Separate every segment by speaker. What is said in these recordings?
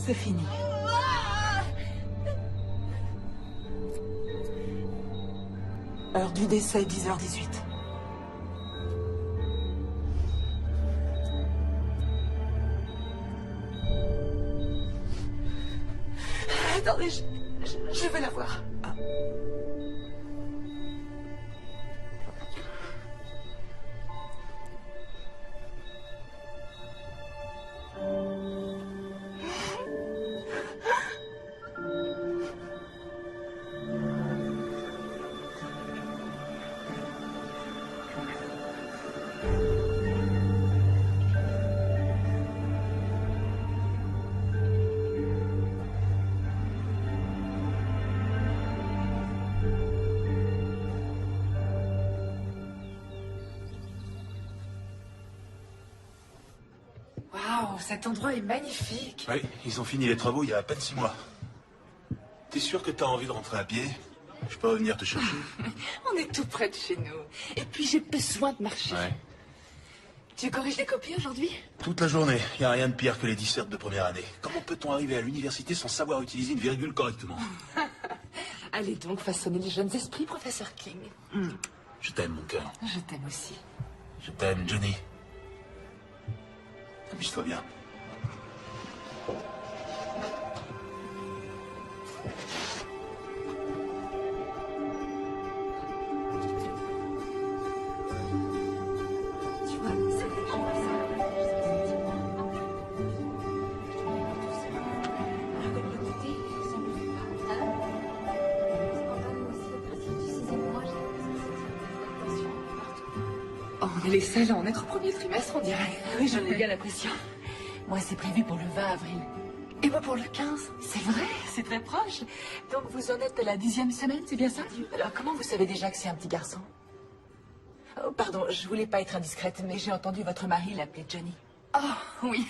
Speaker 1: C'est fini. Heure du décès, 10h18. Attendez, je vais la voir. Ah.
Speaker 2: Waouh, cet endroit est magnifique.
Speaker 3: Oui, ils ont fini les travaux il y a à peine 6 mois. T'es sûr que t'as envie de rentrer à pied? Je peux venir te chercher?
Speaker 2: On est tout près de chez nous. Et puis j'ai besoin de marcher.
Speaker 3: Ouais.
Speaker 2: Tu corriges les copies aujourd'hui?
Speaker 3: Toute la journée. Il n'y a rien de pire que les dissertes de première année. Comment peut-on arriver à l'université sans savoir utiliser une virgule correctement?
Speaker 2: Allez donc façonner les jeunes esprits, professeur King.
Speaker 3: Je t'aime, mon cœur.
Speaker 2: Je t'aime aussi.
Speaker 3: Je t'aime, Johnny. Amuse-toi bien.
Speaker 1: Tu vois, c'est des gens.
Speaker 2: Oh, on est les seuls à en être au premier trimestre, on dirait.
Speaker 1: Oui, j'en ai bien l'impression. Moi, c'est prévu pour le 20 avril.
Speaker 2: Et moi pour le 15.
Speaker 1: C'est vrai, c'est très proche. Donc vous en êtes à la 10e semaine, c'est bien ça? Alors comment vous savez déjà que c'est un petit garçon? Oh, pardon, je voulais pas être indiscrète, mais j'ai entendu votre mari l'appeler Johnny.
Speaker 2: Oh, oui.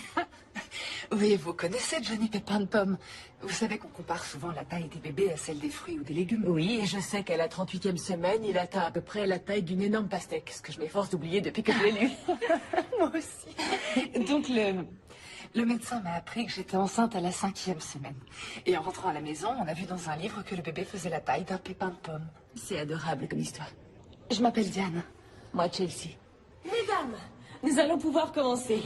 Speaker 2: Oui, vous connaissez Johnny Pépin de Pomme. Vous savez qu'on compare souvent la taille des bébés à celle des fruits ou des légumes.
Speaker 1: Oui, et je sais qu'à la 38e semaine, il atteint à peu près la taille d'une énorme pastèque, ce que je m'efforce d'oublier depuis que je l'ai lu.
Speaker 2: Moi aussi. Donc le médecin m'a appris que j'étais enceinte à la 5e semaine. Et en rentrant à la maison, on a vu dans un livre que le bébé faisait la taille d'un pépin de pomme.
Speaker 1: C'est adorable comme histoire.
Speaker 2: Je m'appelle Diane.
Speaker 1: Moi, Chelsea. Mesdames, nous allons pouvoir commencer.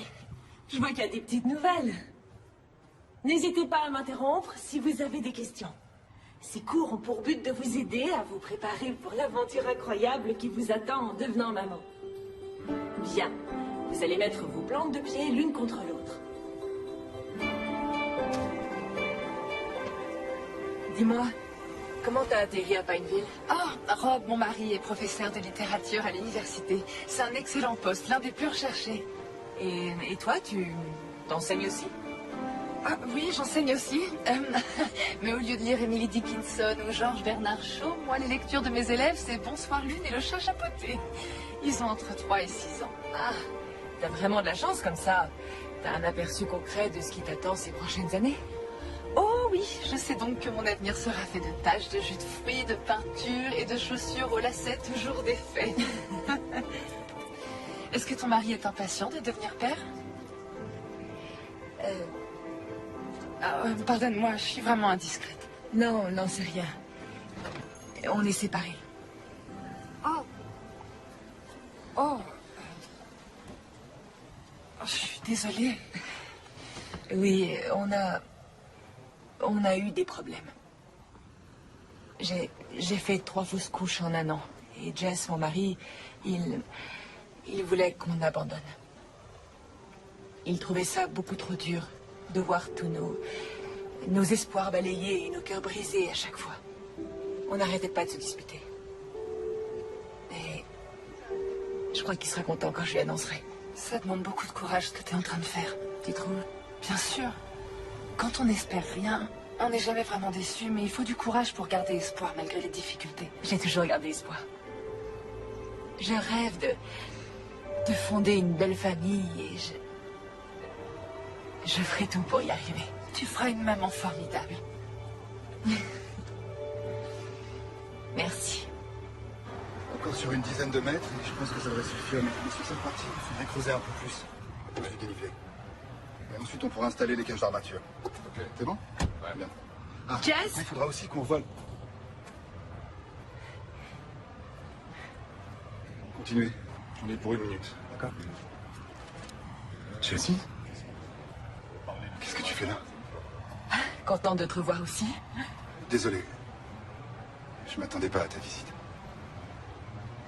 Speaker 1: Je vois qu'il y a des petites nouvelles. N'hésitez pas à m'interrompre si vous avez des questions. Ces cours ont pour but de vous aider à vous préparer pour l'aventure incroyable qui vous attend en devenant maman. Bien, vous allez mettre vos plantes de pied l'une contre l'autre. Dis-moi, comment t'as atterri à Pineville?
Speaker 2: Oh, Rob, mon mari, est professeur de littérature à l'université. C'est un excellent poste, l'un des plus recherchés.
Speaker 1: Et toi, tu t'enseignes aussi?
Speaker 2: Ah, oui, j'enseigne aussi. Mais au lieu de lire Emily Dickinson ou Georges Bernard Shaw, moi, les lectures de mes élèves, c'est Bonsoir Lune et le chat chapeauté. Ils ont entre 3 et 6 ans.
Speaker 1: Ah, t'as vraiment de la chance comme ça. T'as un aperçu concret de ce qui t'attend ces prochaines années.
Speaker 2: Oh oui, je sais donc que mon avenir sera fait de taches, de jus de fruits, de peinture et de chaussures aux lacets toujours défaits. Est-ce que ton mari est impatient de devenir père? Pardonne-moi, je suis vraiment indiscrète.
Speaker 1: Non, non, c'est rien. On est séparés.
Speaker 2: Oh. Oh. Je suis désolée.
Speaker 1: Oui, on a eu des problèmes. J'ai fait 3 fausses couches en 1 an. Et Jess, mon mari, il voulait qu'on abandonne. Il trouvait ça beaucoup trop dur de voir tous nos espoirs balayés et nos cœurs brisés à chaque fois. On n'arrêtait pas de se disputer. Et je crois qu'il sera content quand je lui annoncerai.
Speaker 2: Ça demande beaucoup de courage ce que tu es en train de faire.
Speaker 1: Tu trouves?
Speaker 2: Bien sûr. Quand on n'espère rien, on n'est jamais vraiment déçu, mais il faut du courage pour garder espoir malgré les difficultés.
Speaker 1: J'ai toujours gardé espoir. Je rêve de fonder une belle famille et je ferai tout pour y arriver.
Speaker 2: Tu feras une maman formidable.
Speaker 1: Merci.
Speaker 4: Encore sur une dizaine de mètres, et je pense que ça devrait suffire. Mais sur cette partie, il faudrait creuser un peu plus. Pour se déniveler. Et ensuite, on pourra installer les cages d'armature. Ok, c'est bon? Ouais, bien. Ah,
Speaker 1: Jess?
Speaker 4: il faudra aussi qu'on vole. Continuez. J'en ai pour 1 minute, d'accord? Chelsea? Qu'est-ce que tu fais là?
Speaker 1: Content de te revoir aussi.
Speaker 4: Désolé. Je m'attendais pas à ta visite.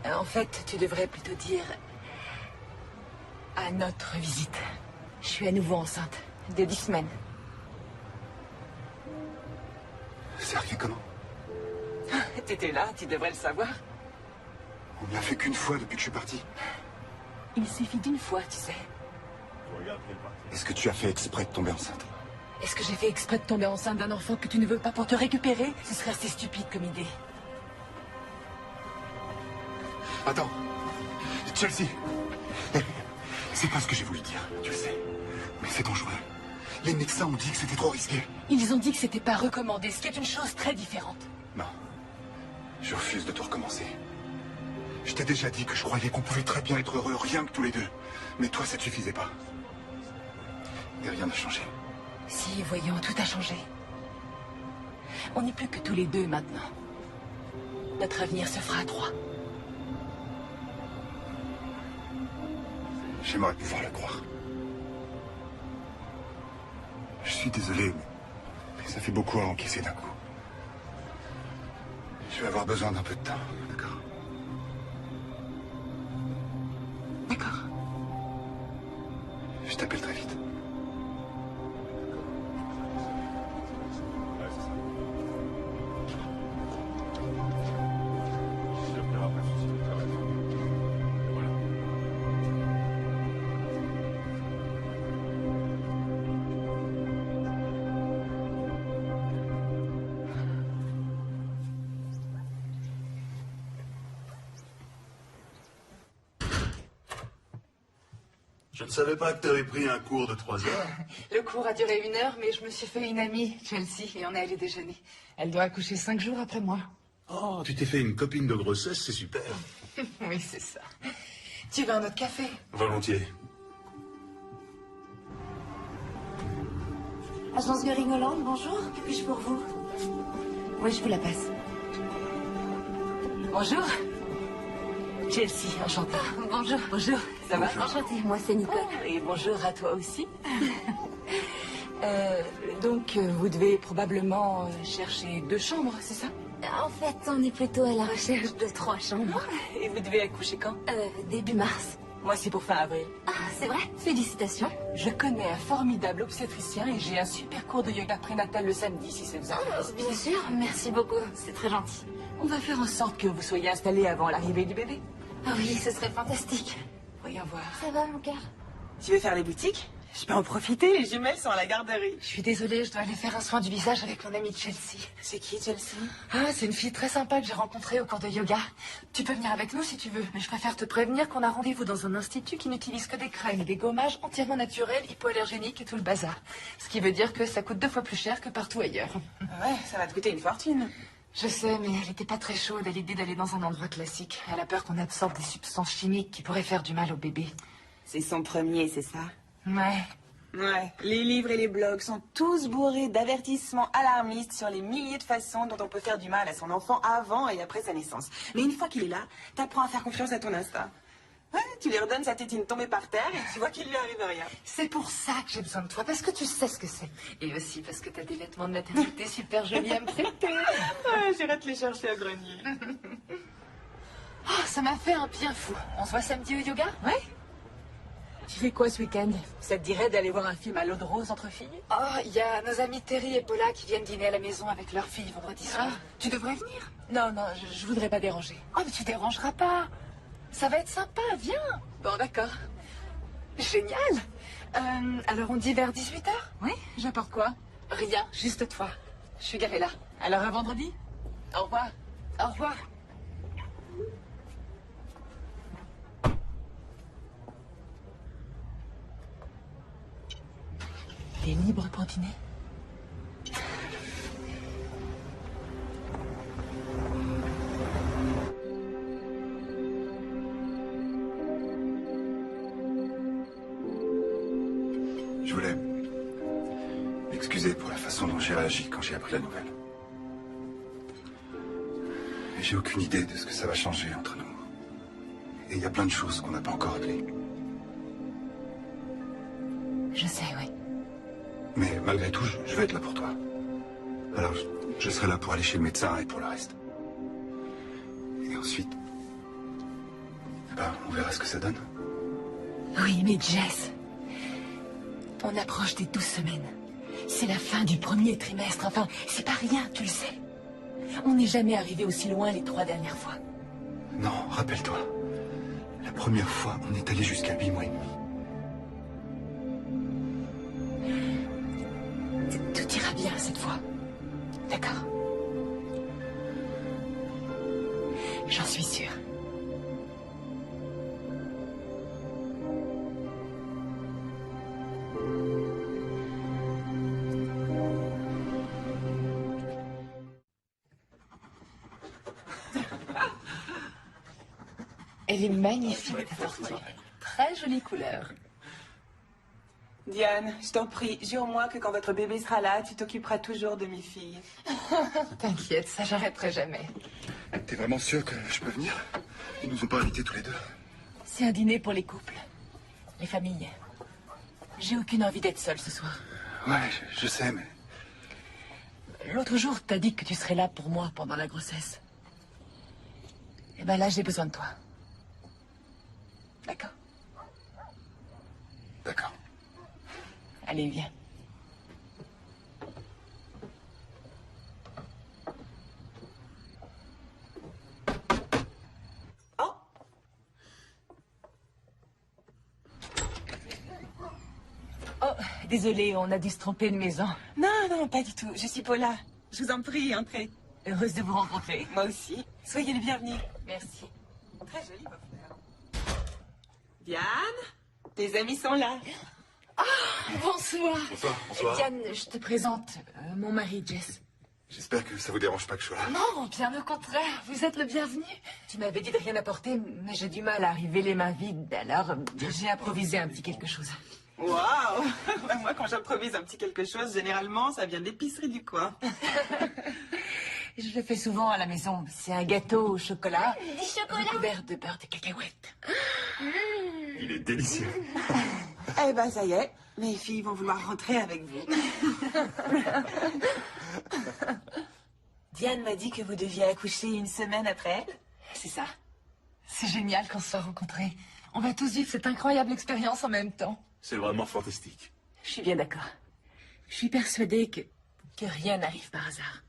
Speaker 1: En fait, tu devrais plutôt dire à notre visite. Je suis à nouveau enceinte de 10 semaines.
Speaker 4: C'est arrivé comment?
Speaker 1: T'étais là, tu devrais le savoir.
Speaker 4: On ne l'a fait qu'une fois depuis que je suis parti.
Speaker 1: Il suffit d'une fois, tu sais.
Speaker 4: Est-ce que tu as fait exprès de tomber enceinte?
Speaker 1: Est-ce que j'ai fait exprès de tomber enceinte d'un enfant que tu ne veux pas pour te récupérer? Ce serait assez stupide comme idée.
Speaker 4: Attends. Chelsea. C'est pas ce que j'ai voulu dire, tu le sais. Mais c'est dangereux. Les médecins ont dit que c'était trop risqué.
Speaker 1: Ils ont dit que c'était pas recommandé, ce qui est une chose très différente.
Speaker 4: Non. Je refuse de tout recommencer. Je t'ai déjà dit que je croyais qu'on pouvait très bien être heureux, rien que tous les deux. Mais toi, ça te suffisait pas. Et rien n'a changé.
Speaker 1: Si, voyons, tout a changé. On n'est plus que tous les deux maintenant. Notre avenir se fera à 3.
Speaker 4: J'aimerais pouvoir le croire. Je suis désolé, mais ça fait beaucoup à encaisser d'un coup. Je vais avoir besoin d'un peu de temps, d'accord?
Speaker 1: D'accord.
Speaker 4: Je t'appelle très vite.
Speaker 3: Je ne savais pas que tu avais pris un cours de 3 heures.
Speaker 2: Le cours a duré 1 heure, mais je me suis fait une amie, Chelsea, et on est allé déjeuner. Elle doit accoucher 5 jours après moi.
Speaker 3: Oh, tu t'es fait une copine de grossesse, c'est super.
Speaker 2: Oui, c'est ça. Tu veux un autre café?
Speaker 3: Volontiers.
Speaker 5: Agence Göring Hollande, bonjour. Que puis-je pour vous? Oui, je vous la passe.
Speaker 1: Bonjour. Chelsea, enchantée.
Speaker 5: Bonjour.
Speaker 1: Bonjour, ça va?
Speaker 5: Enchantée, moi c'est Nicole.
Speaker 1: Et bonjour à toi aussi. Donc, vous devez probablement chercher 2 chambres, c'est ça?
Speaker 5: En fait, on est plutôt à la recherche de 3 chambres.
Speaker 1: Et vous devez accoucher quand?
Speaker 5: Début mars.
Speaker 1: Moi, c'est pour fin avril.
Speaker 5: Ah, c'est vrai? Félicitations.
Speaker 1: Je connais un formidable obstétricien et j'ai un super cours de yoga prénatal le samedi, si ça vous intéresse.
Speaker 5: Bien sûr, merci beaucoup. C'est très gentil.
Speaker 1: On va faire en sorte que vous soyez installés avant l'arrivée du bébé.
Speaker 5: Ah oui, ce serait fantastique.
Speaker 1: Voyons voir.
Speaker 5: Ça va, mon cœur?
Speaker 1: Tu veux faire les boutiques? Je peux en profiter, les jumelles sont à la garderie.
Speaker 2: Je suis désolée, je dois aller faire un soin du visage avec mon amie Chelsea.
Speaker 1: C'est qui, Chelsea?
Speaker 2: Ah, c'est une fille très sympa que j'ai rencontrée au cours de yoga. Tu peux venir avec nous si tu veux, mais je préfère te prévenir qu'on a rendez-vous dans un institut qui n'utilise que des crèmes et des gommages entièrement naturels, hypoallergéniques et tout le bazar. Ce qui veut dire que ça coûte 2 fois plus cher que partout ailleurs.
Speaker 1: Ouais, ça va te coûter une fortune.
Speaker 2: Je sais, mais elle n'était pas très chaude à l'idée d'aller dans un endroit classique. Elle a peur qu'on absorbe des substances chimiques qui pourraient faire du mal au bébé.
Speaker 1: C'est son premier, c'est ça?
Speaker 2: Ouais.
Speaker 1: Ouais, les livres et les blogs sont tous bourrés d'avertissements alarmistes sur les milliers de façons dont on peut faire du mal à son enfant avant et après sa naissance. Mais une fois qu'il est là, t'apprends à faire confiance à ton instinct. Ouais, tu lui redonnes sa tétine tombée par terre et tu vois qu'il lui arrive rien.
Speaker 2: C'est pour ça que j'ai besoin de toi, parce que tu sais ce que c'est. Et aussi parce que t'as des vêtements de maternité super jolis à me prêter.
Speaker 1: Ouais, j'irai te les chercher au grenier.
Speaker 2: Oh, ça m'a fait un bien fou. On se voit samedi au yoga?
Speaker 1: Ouais? Tu fais quoi ce week-end? Ça te dirait d'aller voir un film à l'eau de rose entre filles?
Speaker 2: Oh, il y a nos amis Terry et Paula qui viennent dîner à la maison avec leur fille vendredi soir. Tu devrais venir.
Speaker 1: Non, non, je voudrais pas déranger.
Speaker 2: Oh, mais tu dérangeras pas. Ça va être sympa, viens.
Speaker 1: Bon, d'accord.
Speaker 2: Génial. Alors on dit vers 18h?
Speaker 1: Oui, j'apporte quoi?
Speaker 2: Rien, juste toi. Je suis garée là.
Speaker 1: Alors à vendredi? Au revoir.
Speaker 2: Au revoir.
Speaker 1: T'es libre pour dîner?
Speaker 4: Je voulais m'excuser m'excuser pour la façon dont j'ai réagi quand j'ai appris la nouvelle. Et j'ai aucune idée de ce que ça va changer entre nous. Et il y a plein de choses qu'on n'a pas encore réglées.
Speaker 1: Je sais, oui.
Speaker 4: Mais malgré tout, je vais être là pour toi. Alors, je serai là pour aller chez le médecin et pour le reste. Et ensuite... on verra ce que ça donne.
Speaker 1: Oui, mais Jess, on approche des 12 semaines. C'est la fin du premier trimestre. Enfin, c'est pas rien, tu le sais. On n'est jamais arrivé aussi loin les 3 dernières fois.
Speaker 4: Non, rappelle-toi. La première fois, on est allé jusqu'à 8 mois et demi.
Speaker 1: Tout ira bien cette fois. D'accord? J'en suis sûre.
Speaker 2: Elle est magnifique, ta tortue. Très jolie couleur.
Speaker 6: Diane, je t'en prie, jure-moi que quand votre bébé sera là, tu t'occuperas toujours de mes filles.
Speaker 2: T'inquiète, ça j'arrêterai jamais.
Speaker 4: T'es vraiment sûr que je peux venir? Ils nous ont pas invités tous les deux.
Speaker 1: C'est un dîner pour les couples, les familles. J'ai aucune envie d'être seule ce soir.
Speaker 4: Ouais, je sais, mais...
Speaker 1: L'autre jour, t'as dit que tu serais là pour moi pendant la grossesse. Eh ben là, j'ai besoin de toi. D'accord?
Speaker 4: D'accord.
Speaker 1: Allez, viens.
Speaker 6: Oh!
Speaker 1: Oh, désolée, on a dû se tromper de maison.
Speaker 6: Non, non, pas du tout. Je suis Paula. Je vous en prie, entrez.
Speaker 1: Heureuse de vous rencontrer.
Speaker 6: Moi aussi. Soyez les bienvenus.
Speaker 1: Merci.
Speaker 6: Très joli, vos fleurs. Diane, tes amis sont là.
Speaker 2: Bonsoir.
Speaker 4: Bonsoir.
Speaker 1: Diane, je te présente mon mari, Jess.
Speaker 4: J'espère que ça vous dérange pas que je sois là.
Speaker 2: Non, bien au contraire, vous êtes le bienvenu.
Speaker 1: Tu m'avais dit de rien apporter, mais j'ai du mal à arriver les mains vides, alors j'ai improvisé un petit quelque chose.
Speaker 6: Waouh! Moi, quand j'improvise un petit quelque chose, généralement, ça vient de l'épicerie du coin.
Speaker 1: Je le fais souvent à la maison. C'est un gâteau au chocolat.
Speaker 5: Du chocolat?
Speaker 1: Recouvert de beurre de cacahuète.
Speaker 4: Il est délicieux.
Speaker 6: Eh ben, ça y est. Mes filles vont vouloir rentrer avec vous. Diane m'a dit que vous deviez accoucher une semaine après elle.
Speaker 1: C'est ça.
Speaker 2: C'est génial qu'on se soit rencontrés. On va tous vivre cette incroyable expérience en même temps.
Speaker 3: C'est vraiment fantastique.
Speaker 1: Je suis bien d'accord. Je suis persuadée que rien n'arrive par hasard.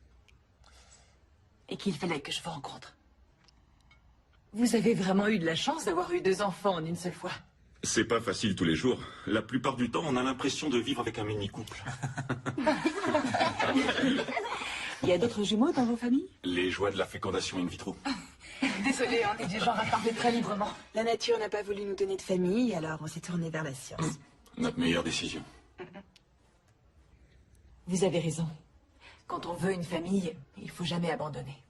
Speaker 1: Et qu'il fallait que je vous rencontre. Vous avez vraiment eu de la chance d'avoir eu 2 enfants en une seule fois.
Speaker 7: C'est pas facile tous les jours. La plupart du temps, on a l'impression de vivre avec un mini-couple.
Speaker 1: Il y a d'autres jumeaux dans vos familles?
Speaker 7: Les joies de la fécondation in vitro.
Speaker 2: Désolée, on est du genre à parler très librement.
Speaker 6: La nature n'a pas voulu nous donner de famille, alors on s'est tourné vers la science.
Speaker 7: Notre meilleure décision.
Speaker 1: Vous avez raison. Quand on veut une famille, il faut jamais abandonner.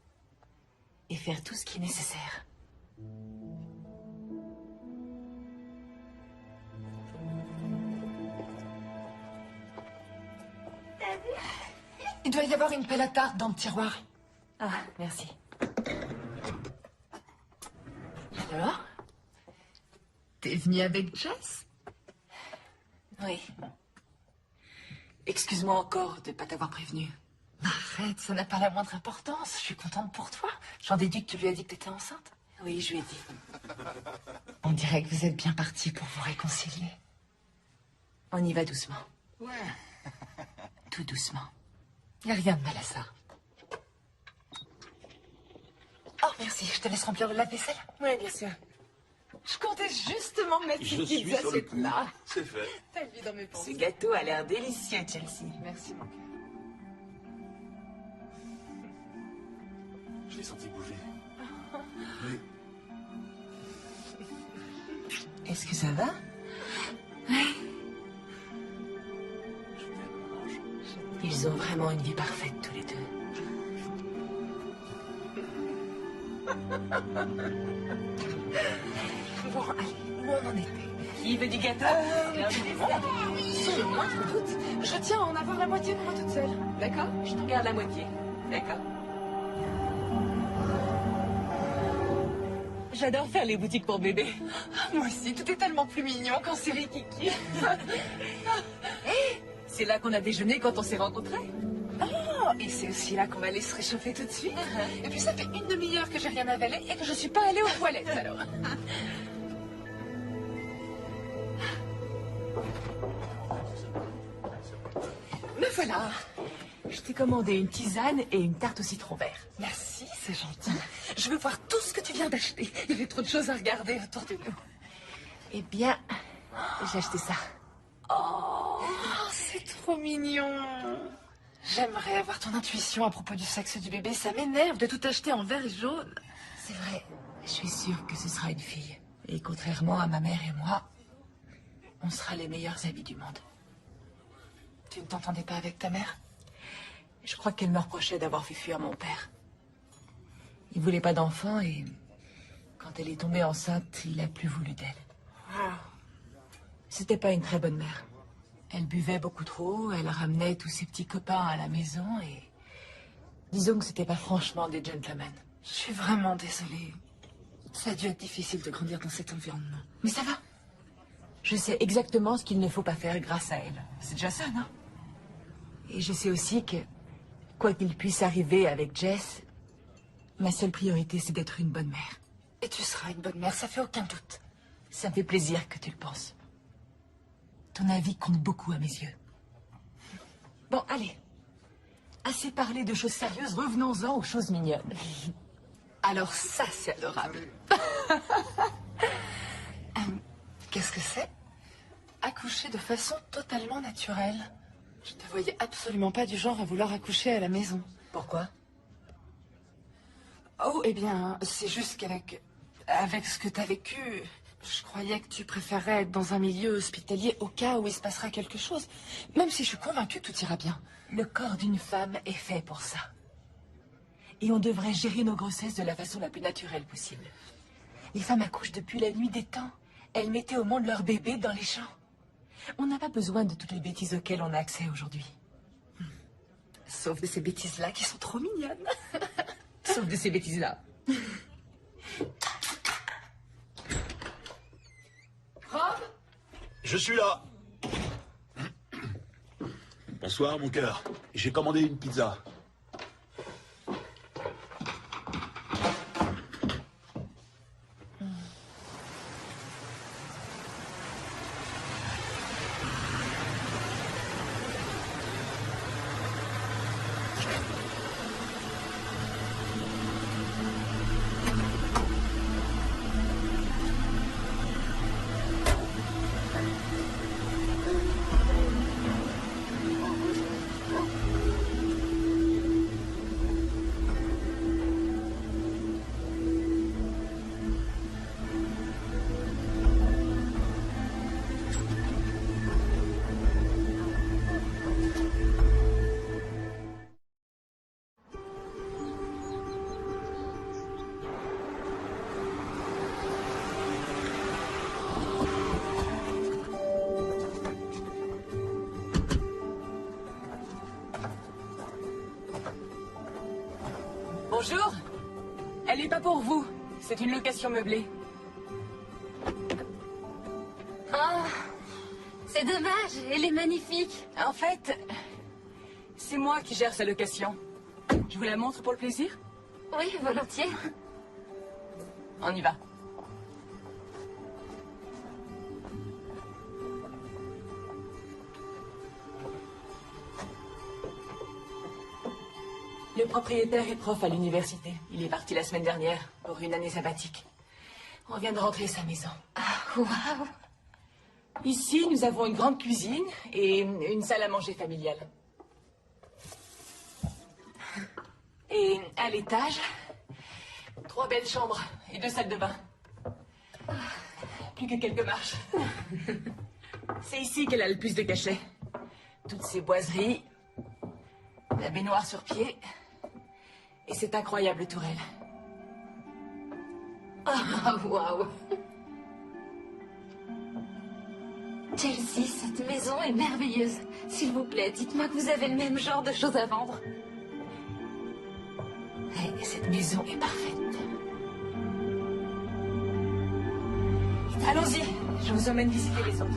Speaker 1: Et faire tout ce qui est nécessaire.
Speaker 2: Il doit y avoir une pelle à tarte dans le tiroir.
Speaker 1: Ah, merci.
Speaker 2: Alors? T'es venue avec Jess?
Speaker 1: Oui. Excuse-moi encore de ne pas t'avoir prévenu.
Speaker 2: Arrête, ça n'a pas la moindre importance. Je suis contente pour toi. J'en déduis que tu lui as dit que t'étais enceinte.
Speaker 1: Oui, je lui ai dit.
Speaker 2: On dirait que vous êtes bien partis pour vous réconcilier.
Speaker 1: On y va doucement. Tout doucement.
Speaker 2: Y a rien de mal à ça. Oh, merci. Je te laisse remplir le lave-vaisselle.
Speaker 1: Oui, bien sûr.
Speaker 2: Je comptais justement mettre ces
Speaker 3: Je suis
Speaker 2: petites
Speaker 3: sur le
Speaker 2: assiettes
Speaker 3: coup.
Speaker 2: là.
Speaker 3: C'est fait.
Speaker 2: T'as le vie dans mes
Speaker 6: Ce
Speaker 2: pensées.
Speaker 6: gâteau a l'air délicieux, Chelsea.
Speaker 2: Merci, mon cœur.
Speaker 3: Je l'ai senti bouger. Oui.
Speaker 6: Est-ce que ça va?
Speaker 1: Ils ont vraiment une vie parfaite, tous les deux.
Speaker 2: Bon, allez, où on en était?
Speaker 1: Qui veut du gâteau?
Speaker 2: Sans le moindre doute. Je tiens à en avoir la moitié pour moi toute seule. D'accord?
Speaker 1: Je te garde la moitié. D'accord. J'adore faire les boutiques pour bébé.
Speaker 2: Moi aussi, tout est tellement plus mignon quand c'est Rikiki.
Speaker 1: C'est là qu'on a déjeuné quand on s'est rencontrés.
Speaker 2: Oh, et c'est aussi là qu'on va aller se réchauffer tout de suite. Et puis ça fait une demi-heure que j'ai rien avalé et que je suis pas allée aux toilettes alors.
Speaker 1: Me voilà. Je t'ai commandé une tisane et une tarte au citron vert.
Speaker 2: Merci, c'est gentil. Je veux voir tout ce que tu viens d'acheter. Il y avait trop de choses à regarder autour de nous.
Speaker 1: Eh bien, j'ai acheté ça.
Speaker 2: Oh, c'est trop mignon. J'aimerais avoir ton intuition à propos du sexe du bébé. Ça m'énerve de tout acheter en vert et jaune.
Speaker 1: C'est vrai. Je suis sûre que ce sera une fille. Et contrairement à ma mère et moi, on sera les meilleurs amis du monde.
Speaker 2: Tu ne t'entendais pas avec ta mère?
Speaker 1: Je crois qu'elle me reprochait d'avoir fait fuir mon père. Il voulait pas d'enfant et quand elle est tombée enceinte, il a plus voulu d'elle. C'était pas une très bonne mère. Elle buvait beaucoup trop, elle ramenait tous ses petits copains à la maison et... Disons que c'était pas franchement des gentlemen.
Speaker 2: Je suis vraiment désolée. Ça a dû être difficile de grandir dans cet environnement.
Speaker 1: Mais ça va. Je sais exactement ce qu'il ne faut pas faire grâce à elle. C'est déjà ça, non? Et je sais aussi que, quoi qu'il puisse arriver avec Jess, ma seule priorité, c'est d'être une bonne mère.
Speaker 2: Et tu seras une bonne mère, ça fait aucun doute.
Speaker 1: Ça me fait plaisir que tu le penses. Ton avis compte beaucoup à mes yeux. Bon, allez. Assez parlé de choses sérieuses, revenons-en aux choses mignonnes.
Speaker 2: Alors ça, c'est adorable. Qu'est-ce que c'est? Accoucher de façon totalement naturelle. Je ne te voyais absolument pas du genre à vouloir accoucher à la maison.
Speaker 1: Pourquoi?
Speaker 2: Oh, eh bien, c'est juste avec ce que tu as vécu, je croyais que tu préférais être dans un milieu hospitalier au cas où il se passera quelque chose. Même si je suis convaincue que tout ira bien.
Speaker 1: Le corps d'une femme est fait pour ça. Et on devrait gérer nos grossesses de la façon la plus naturelle possible. Les femmes accouchent depuis la nuit des temps. Elles mettaient au monde leur bébé dans les champs. On n'a pas besoin de toutes les bêtises auxquelles on a accès aujourd'hui.
Speaker 2: Sauf de ces bêtises-là qui sont trop mignonnes.
Speaker 1: Sauf de ces bêtises-là.
Speaker 2: Rob?
Speaker 3: Je suis là. Bonsoir, mon cœur. J'ai commandé une pizza.
Speaker 1: Bonjour. Elle n'est pas pour vous. C'est une location meublée.
Speaker 5: Oh, c'est dommage, elle est magnifique.
Speaker 1: En fait, c'est moi qui gère sa location. Je vous la montre pour le plaisir?
Speaker 5: Oui, volontiers.
Speaker 1: On y va. Le propriétaire est prof à l'université. Il est parti la semaine dernière pour une année sabbatique. On vient de rentrer à sa maison.
Speaker 5: Ah, waouh.
Speaker 1: Ici, nous avons une grande cuisine et une salle à manger familiale. Et à l'étage, 3 belles chambres et 2 salles de bain. Plus que quelques marches. C'est ici qu'elle a le plus de cachets. Toutes ces boiseries, la baignoire sur pied et cette incroyable tourelle.
Speaker 5: Ah, waouh.
Speaker 2: Chelsea, cette maison est merveilleuse. S'il vous plaît, dites-moi que vous avez le même genre de choses à vendre.
Speaker 1: Et cette maison est parfaite. Allons-y, je vous emmène visiter les autres.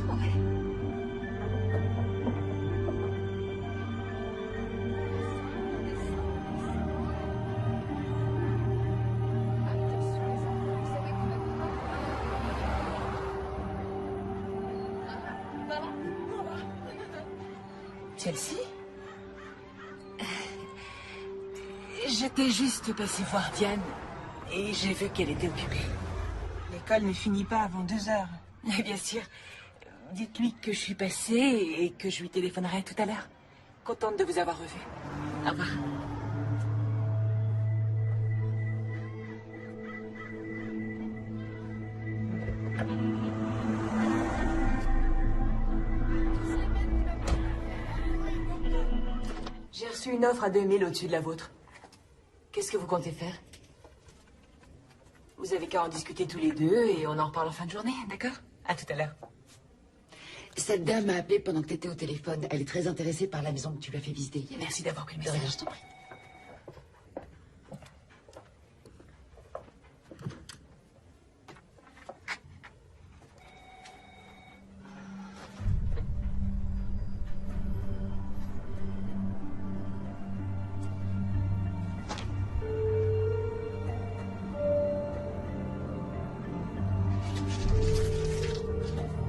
Speaker 1: Chelsea? J'étais juste passée voir Diane et j'ai vu qu'elle était occupée.
Speaker 6: L'école ne finit pas avant 2 heures.
Speaker 1: Et bien sûr. Dites-lui que je suis passée et que je lui téléphonerai tout à l'heure. Contente de vous avoir revu. Au revoir. J'ai reçu une offre à 2000 au-dessus de la vôtre. Qu'est-ce que vous comptez faire? Vous avez qu'à en discuter tous les deux et on en reparle en fin de journée, d'accord? À tout à l'heure.
Speaker 5: Cette dame m'a appelé pendant que tu étais au téléphone. Elle est très intéressée par la maison que tu lui as fait visiter.
Speaker 1: Merci d'avoir pris le
Speaker 5: De rien,
Speaker 1: message.
Speaker 5: je t'en prie.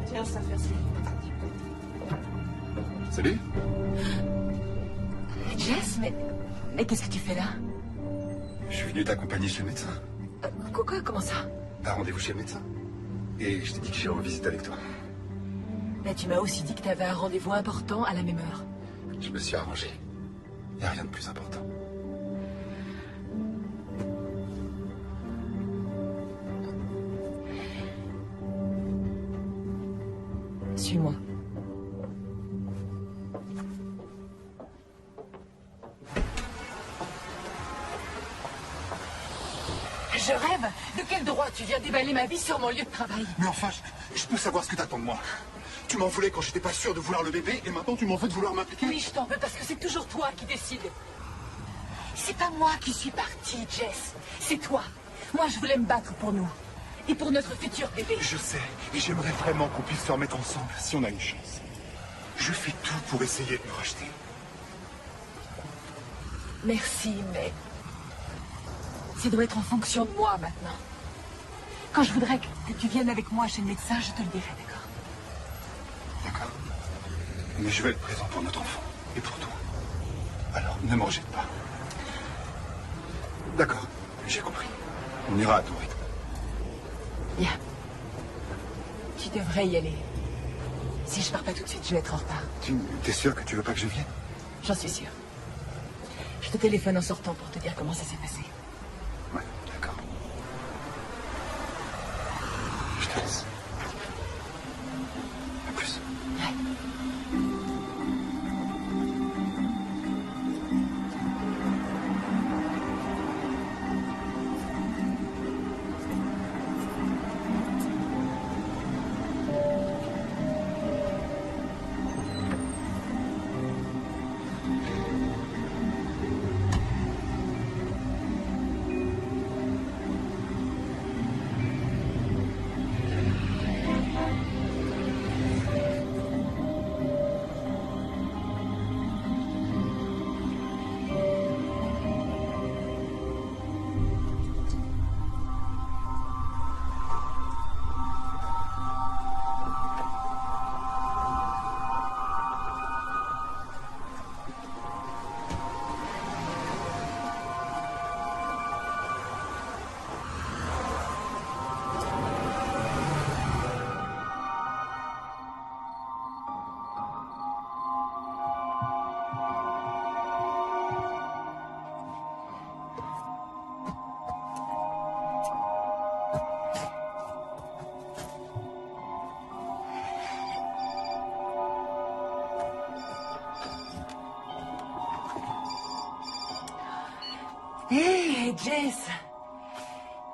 Speaker 1: Tiens, ça fait assez.
Speaker 4: Salut.
Speaker 1: Jess, mais qu'est-ce que tu fais là?
Speaker 4: Je suis venu t'accompagner chez le médecin.
Speaker 1: Quoi? Comment ça?
Speaker 4: T'as rendez-vous chez le médecin. Et je t'ai dit que j'irai en visite avec toi.
Speaker 1: Mais tu m'as aussi dit que tu avais un rendez-vous important à la même heure.
Speaker 4: Je me suis arrangé. Il n'y a rien de plus important.
Speaker 1: Suis-moi. Je rêve. De quel droit tu viens déballer ma vie sur mon lieu de travail?
Speaker 4: Mais enfin, je peux savoir ce que t'attends de moi. Tu m'en voulais quand j'étais pas sûr de vouloir le bébé, et maintenant tu m'en veux de vouloir m'impliquer.
Speaker 1: Oui, je t'en veux parce que c'est toujours toi qui décides. C'est pas moi qui suis partie, Jess. C'est toi. Moi, je voulais me battre pour nous. Et pour notre futur bébé.
Speaker 4: Je sais, et j'aimerais vraiment qu'on puisse se remettre ensemble, si on a une chance. Je fais tout pour essayer de me racheter.
Speaker 1: Merci, mais... ça doit être en fonction de moi, maintenant. Quand je voudrais que tu viennes avec moi chez le médecin, je te le dirai, d'accord?
Speaker 4: D'accord. Mais je vais être présent pour notre enfant, et pour toi. Alors, ne m'en rejette pas. D'accord, j'ai compris. On ira à ton rythme.
Speaker 1: Bien. Tu devrais y aller. Si je pars pas tout de suite, je vais être en retard.
Speaker 4: T'es sûr que tu veux pas que je vienne?
Speaker 1: J'en suis sûre. Je te téléphone en sortant pour te dire comment ça s'est passé.
Speaker 4: Ouais, d'accord. Je te laisse. À plus.
Speaker 1: Hé, Jess.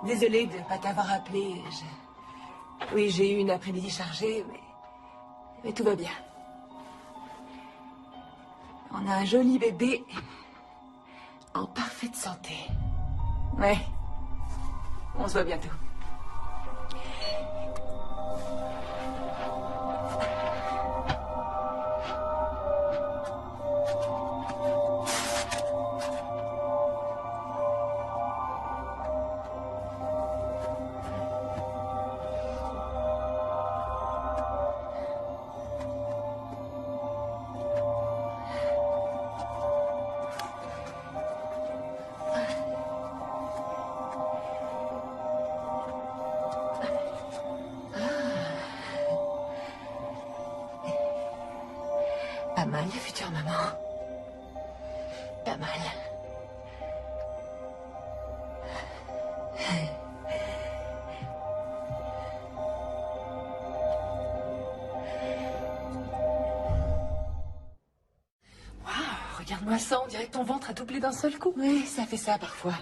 Speaker 1: Désolée de ne pas t'avoir appelé. Oui, j'ai eu une après-midi chargée, mais Mais tout va bien. On a un joli bébé en parfaite santé. Ouais. On se voit bientôt. Pas mal, future maman. Pas mal.
Speaker 2: Waouh, regarde-moi ça, on dirait que ton ventre a doublé d'un seul coup.
Speaker 1: Oui, ça fait ça parfois.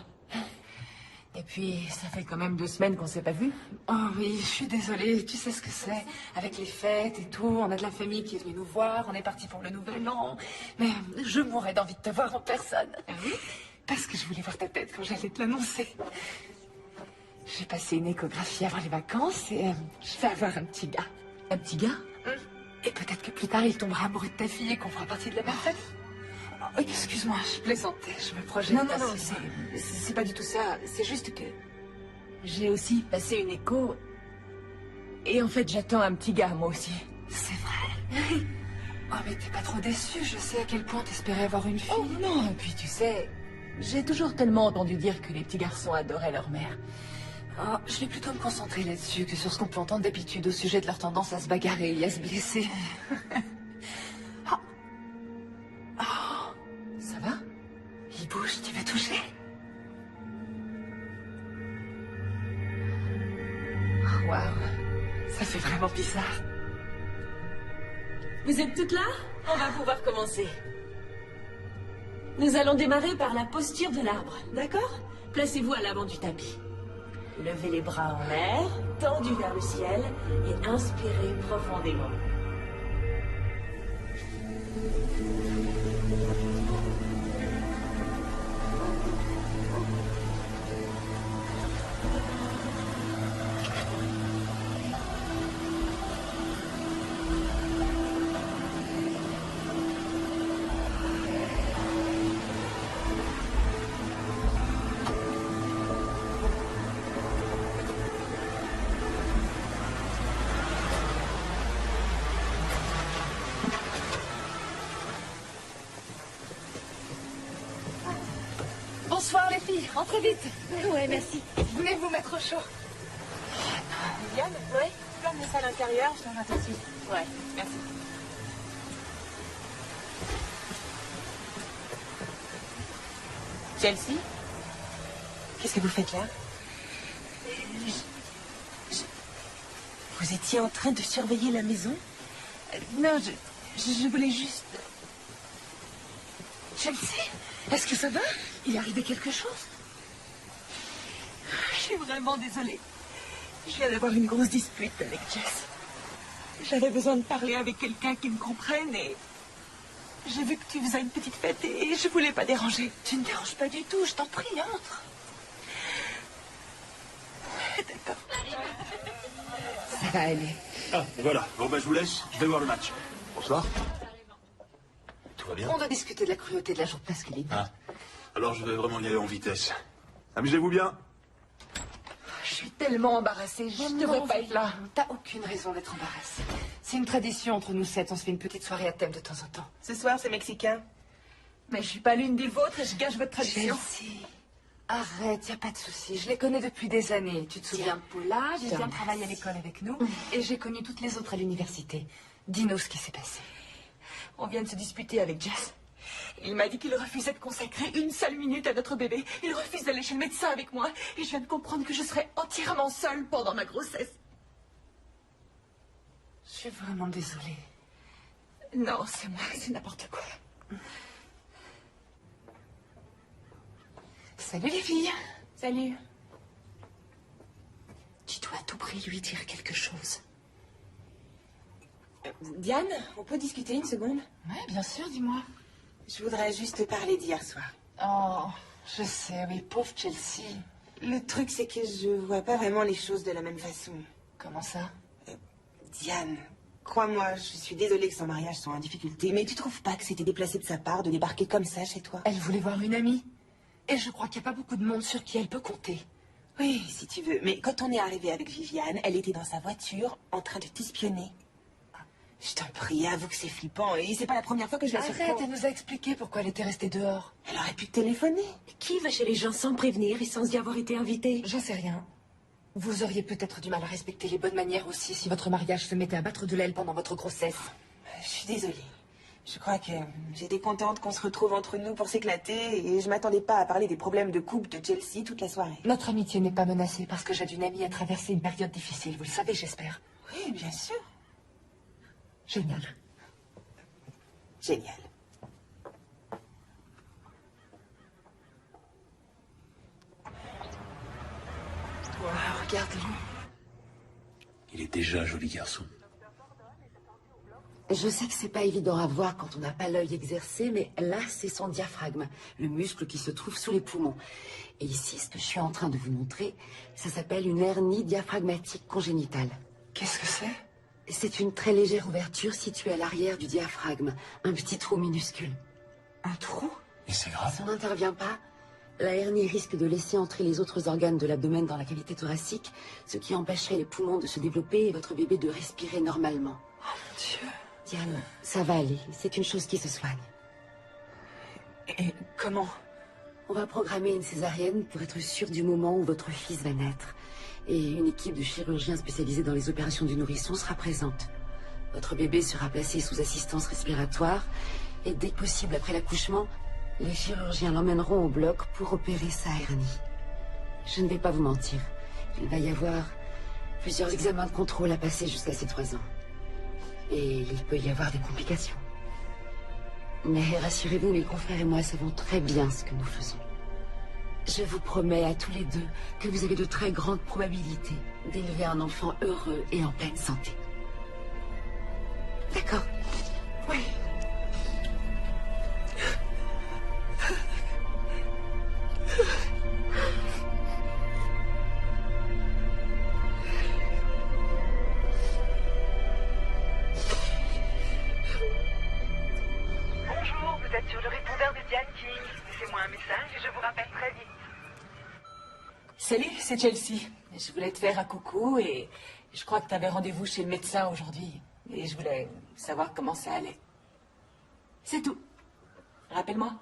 Speaker 1: Et puis, ça fait quand même 2 semaines qu'on s'est pas vus.
Speaker 2: Oh oui, je suis désolée, tu sais ce que c'est. Avec les fêtes et tout, on a de la famille qui est venue nous voir, on est parti pour le nouvel an. Mais je mourrais d'envie de te voir en personne.
Speaker 1: Ah oui?
Speaker 2: Parce que je voulais voir ta tête quand j'allais te l'annoncer. J'ai passé une échographie avant les vacances et je vais avoir un petit gars.
Speaker 1: Un petit gars?
Speaker 2: Et peut-être que plus tard, il tombera amoureux de ta fille et qu'on fera partie de la même famille. Oh, excuse-moi, je plaisantais, je me projette.
Speaker 1: Non, c'est pas du tout ça. C'est juste que j'ai aussi passé une écho. Et en fait, j'attends un petit gars, moi aussi.
Speaker 2: C'est vrai. Oh, mais t'es pas trop déçue, je sais à quel point t'espérais avoir une fille.
Speaker 1: Oh non, et puis tu sais, j'ai toujours tellement entendu dire que les petits garçons adoraient leur mère.
Speaker 2: Oh, je vais plutôt me concentrer là-dessus que sur ce qu'on peut entendre d'habitude au sujet de leur tendance à se bagarrer et à se blesser.
Speaker 1: Ça va?
Speaker 2: Il bouge, tu veux toucher?
Speaker 1: Oh, waouh, ça fait vraiment bizarre. Vous êtes toutes là? On va pouvoir commencer. Nous allons démarrer par la posture de l'arbre, d'accord? Placez-vous à l'avant du tapis. Levez les bras en l'air, tendus vers le ciel, et inspirez profondément.
Speaker 2: Bonsoir les filles, entrez vite.
Speaker 1: Ouais, merci.
Speaker 2: Venez vous mettre au chaud.
Speaker 1: Viviane? Ouais? Tu peux amener ça à l'intérieur, je t'en vais tout de suite. Ouais, merci. Chelsea? Qu'est-ce que vous faites là? Vous étiez en train de surveiller la maison? Non, je voulais juste...
Speaker 2: Chelsea, est-ce que ça va? Il est arrivé quelque chose?
Speaker 1: Je suis vraiment désolée. Je viens d'avoir une grosse dispute avec Jess. J'avais besoin de parler avec quelqu'un qui me comprenne et... J'ai vu que tu faisais une petite fête et je voulais pas déranger.
Speaker 2: Tu ne déranges pas du tout, je t'en prie, entre.
Speaker 1: D'accord. Ça va aller.
Speaker 3: Ah, voilà. Bon, ben, je vous laisse. Je vais voir le match. Bonsoir. Tout va bien?
Speaker 2: On doit discuter de la cruauté de la joute masculine.
Speaker 3: Ah. Alors, je vais vraiment y aller en vitesse. Amusez-vous bien.
Speaker 1: Je suis tellement embarrassée, je ne devrais pas être là.
Speaker 2: T'as aucune raison d'être embarrassée. C'est une tradition entre nous 7, on se fait une petite soirée à thème de temps en temps.
Speaker 6: Ce soir, c'est mexicain.
Speaker 1: Mais je suis pas l'une des vôtres et je gâche votre tradition.
Speaker 2: Chelsea, arrête, y a pas de souci. Je les connais depuis des années. Tu te souviens de Paula? Elle vient travailler à l'école avec nous. Et j'ai connu toutes les autres à l'université. Dis-nous ce qui s'est passé.
Speaker 1: On vient de se disputer avec Jess. Il m'a dit qu'il refusait de consacrer une seule minute à notre bébé. Il refuse d'aller chez le médecin avec moi. Et je viens de comprendre que je serai entièrement seule pendant ma grossesse.
Speaker 2: Je suis vraiment désolée.
Speaker 1: Non, c'est moi, c'est n'importe quoi.
Speaker 2: Salut les filles.
Speaker 1: Salut.
Speaker 2: Tu dois à tout prix lui dire quelque chose.
Speaker 1: Diane, on peut discuter une seconde?
Speaker 2: Ouais, bien sûr, dis-moi.
Speaker 1: Je voudrais juste te parler d'hier soir.
Speaker 2: Oh, je sais, oui, pauvre Chelsea.
Speaker 1: Le truc, c'est que je vois pas vraiment les choses de la même façon.
Speaker 2: Comment ça?
Speaker 1: Diane, crois-moi, je suis désolée que son mariage soit en difficulté, mais tu trouves pas que c'était déplacé de sa part de débarquer comme ça chez toi?
Speaker 2: Elle voulait voir une amie. Et je crois qu'il n'y a pas beaucoup de monde sur qui elle peut compter.
Speaker 1: Oui, si tu veux. Mais quand on est arrivé avec Viviane, elle était dans sa voiture, en train de t'espionner. Je t'en prie, avoue que c'est flippant, et c'est pas la première fois que je la surprends.
Speaker 2: Arrête, elle nous a expliqué pourquoi elle était restée dehors.
Speaker 1: Elle aurait pu te téléphoner.
Speaker 8: Qui va chez les gens sans prévenir et sans y avoir été invité?
Speaker 2: J'en sais rien. Vous auriez peut-être du mal à respecter les bonnes manières aussi si votre mariage se mettait à battre de l'aile pendant votre grossesse.
Speaker 1: Je suis désolée. Je crois que j'étais contente qu'on se retrouve entre nous pour s'éclater, et je m'attendais pas à parler des problèmes de couple de Chelsea toute la soirée.
Speaker 2: Notre amitié n'est pas menacée parce que j'aide une amie à traverser une période difficile, vous le savez, j'espère.
Speaker 1: Oui, bien sûr.
Speaker 2: Génial.
Speaker 1: Génial.
Speaker 2: Wow, regarde-le.
Speaker 3: Il est déjà un joli garçon.
Speaker 5: Je sais que c'est pas évident à voir quand on n'a pas l'œil exercé, mais là, c'est son diaphragme, le muscle qui se trouve sous les poumons. Et ici, ce que je suis en train de vous montrer, ça s'appelle une hernie diaphragmatique congénitale.
Speaker 2: Qu'est-ce que c'est?
Speaker 5: C'est une très légère ouverture située à l'arrière du diaphragme, un petit trou minuscule.
Speaker 2: Un trou?
Speaker 3: Et c'est grave.
Speaker 5: Si on n'intervient pas, la hernie risque de laisser entrer les autres organes de l'abdomen dans la cavité thoracique, ce qui empêcherait les poumons de se développer et votre bébé de respirer normalement.
Speaker 2: Oh mon Dieu.
Speaker 5: Diane, ça va aller, c'est une chose qui se soigne.
Speaker 2: Et comment?
Speaker 5: On va programmer une césarienne pour être sûr du moment où votre fils va naître. Et une équipe de chirurgiens spécialisés dans les opérations du nourrisson sera présente. Votre bébé sera placé sous assistance respiratoire et dès que possible après l'accouchement, les chirurgiens l'emmèneront au bloc pour opérer sa hernie. Je ne vais pas vous mentir, il va y avoir plusieurs examens de contrôle à passer jusqu'à ses 3 ans. Et il peut y avoir des complications. Mais rassurez-vous, mes confrères et moi savons très bien ce que nous faisons. Je vous promets à tous les deux que vous avez de très grandes probabilités d'élever un enfant heureux et en pleine santé. D'accord?
Speaker 2: Oui.
Speaker 9: Bonjour, vous êtes sur le répondeur de Diane King. Laissez-moi un message et je vous rappelle très vite.
Speaker 1: Salut, c'est Chelsea. Je voulais te faire un coucou et je crois que tu avais rendez-vous chez le médecin aujourd'hui. Et je voulais savoir comment ça allait. C'est tout. Rappelle-moi.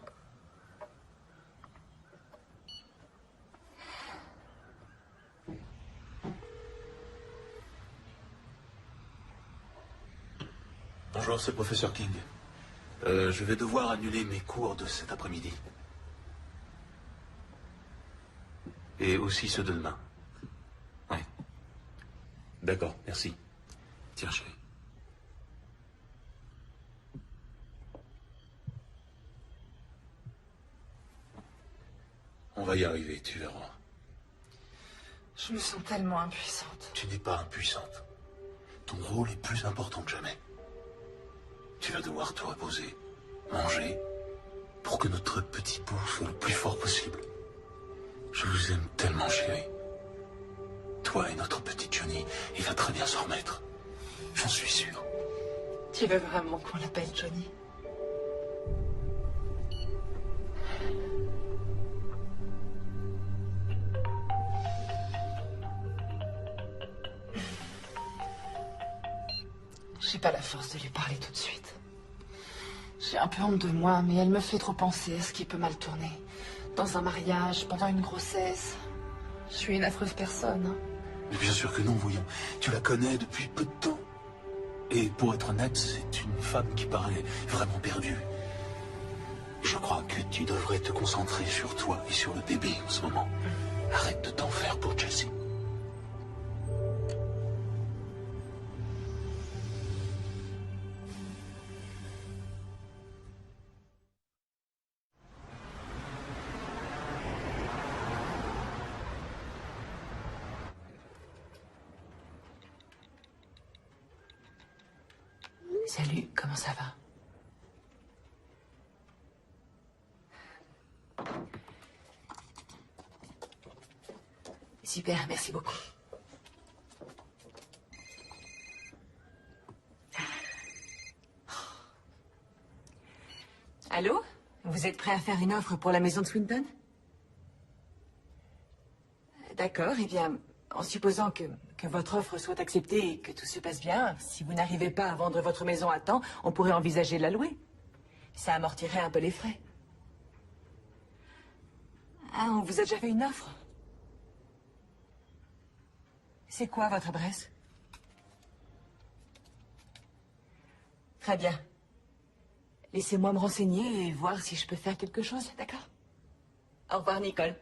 Speaker 3: Bonjour, c'est le professeur King. Je vais devoir annuler mes cours de cet après-midi. Et aussi ceux de demain. Ouais. D'accord, merci. Tiens, chérie. On va y arriver, tu verras.
Speaker 2: Je me sens tellement impuissante.
Speaker 3: Tu n'es pas impuissante. Ton rôle est plus important que jamais. Tu vas devoir te reposer, manger, pour que notre petit bout soit le plus fort possible. Je vous aime tellement, chérie. Toi et notre petit Johnny, il va très bien s'en remettre. J'en suis sûr.
Speaker 2: Tu veux vraiment qu'on l'appelle Johnny? J'ai pas la force de lui parler tout de suite. J'ai un peu honte de moi, mais elle me fait trop penser à ce qui peut mal tourner. Dans un mariage, pendant une grossesse. Je suis une affreuse personne. Hein.
Speaker 3: Mais bien sûr que non, voyons. Tu la connais depuis peu de temps. Et pour être honnête, c'est une femme qui paraît vraiment perdue. Je crois que tu devrais te concentrer sur toi et sur le bébé en ce moment. Arrête de t'en faire pour Chelsea.
Speaker 1: Salut, comment ça va? Super, merci beaucoup. Allô? Vous êtes prêt à faire une offre pour la maison de Swinton? D'accord, eh bien, en supposant que votre offre soit acceptée et que tout se passe bien, si vous n'arrivez pas à vendre votre maison à temps, on pourrait envisager de la louer. Ça amortirait un peu les frais. Ah, on vous a déjà fait une offre? C'est quoi votre adresse? Très bien. Laissez-moi me renseigner et voir si je peux faire quelque chose, d'accord? Au revoir, Nicole.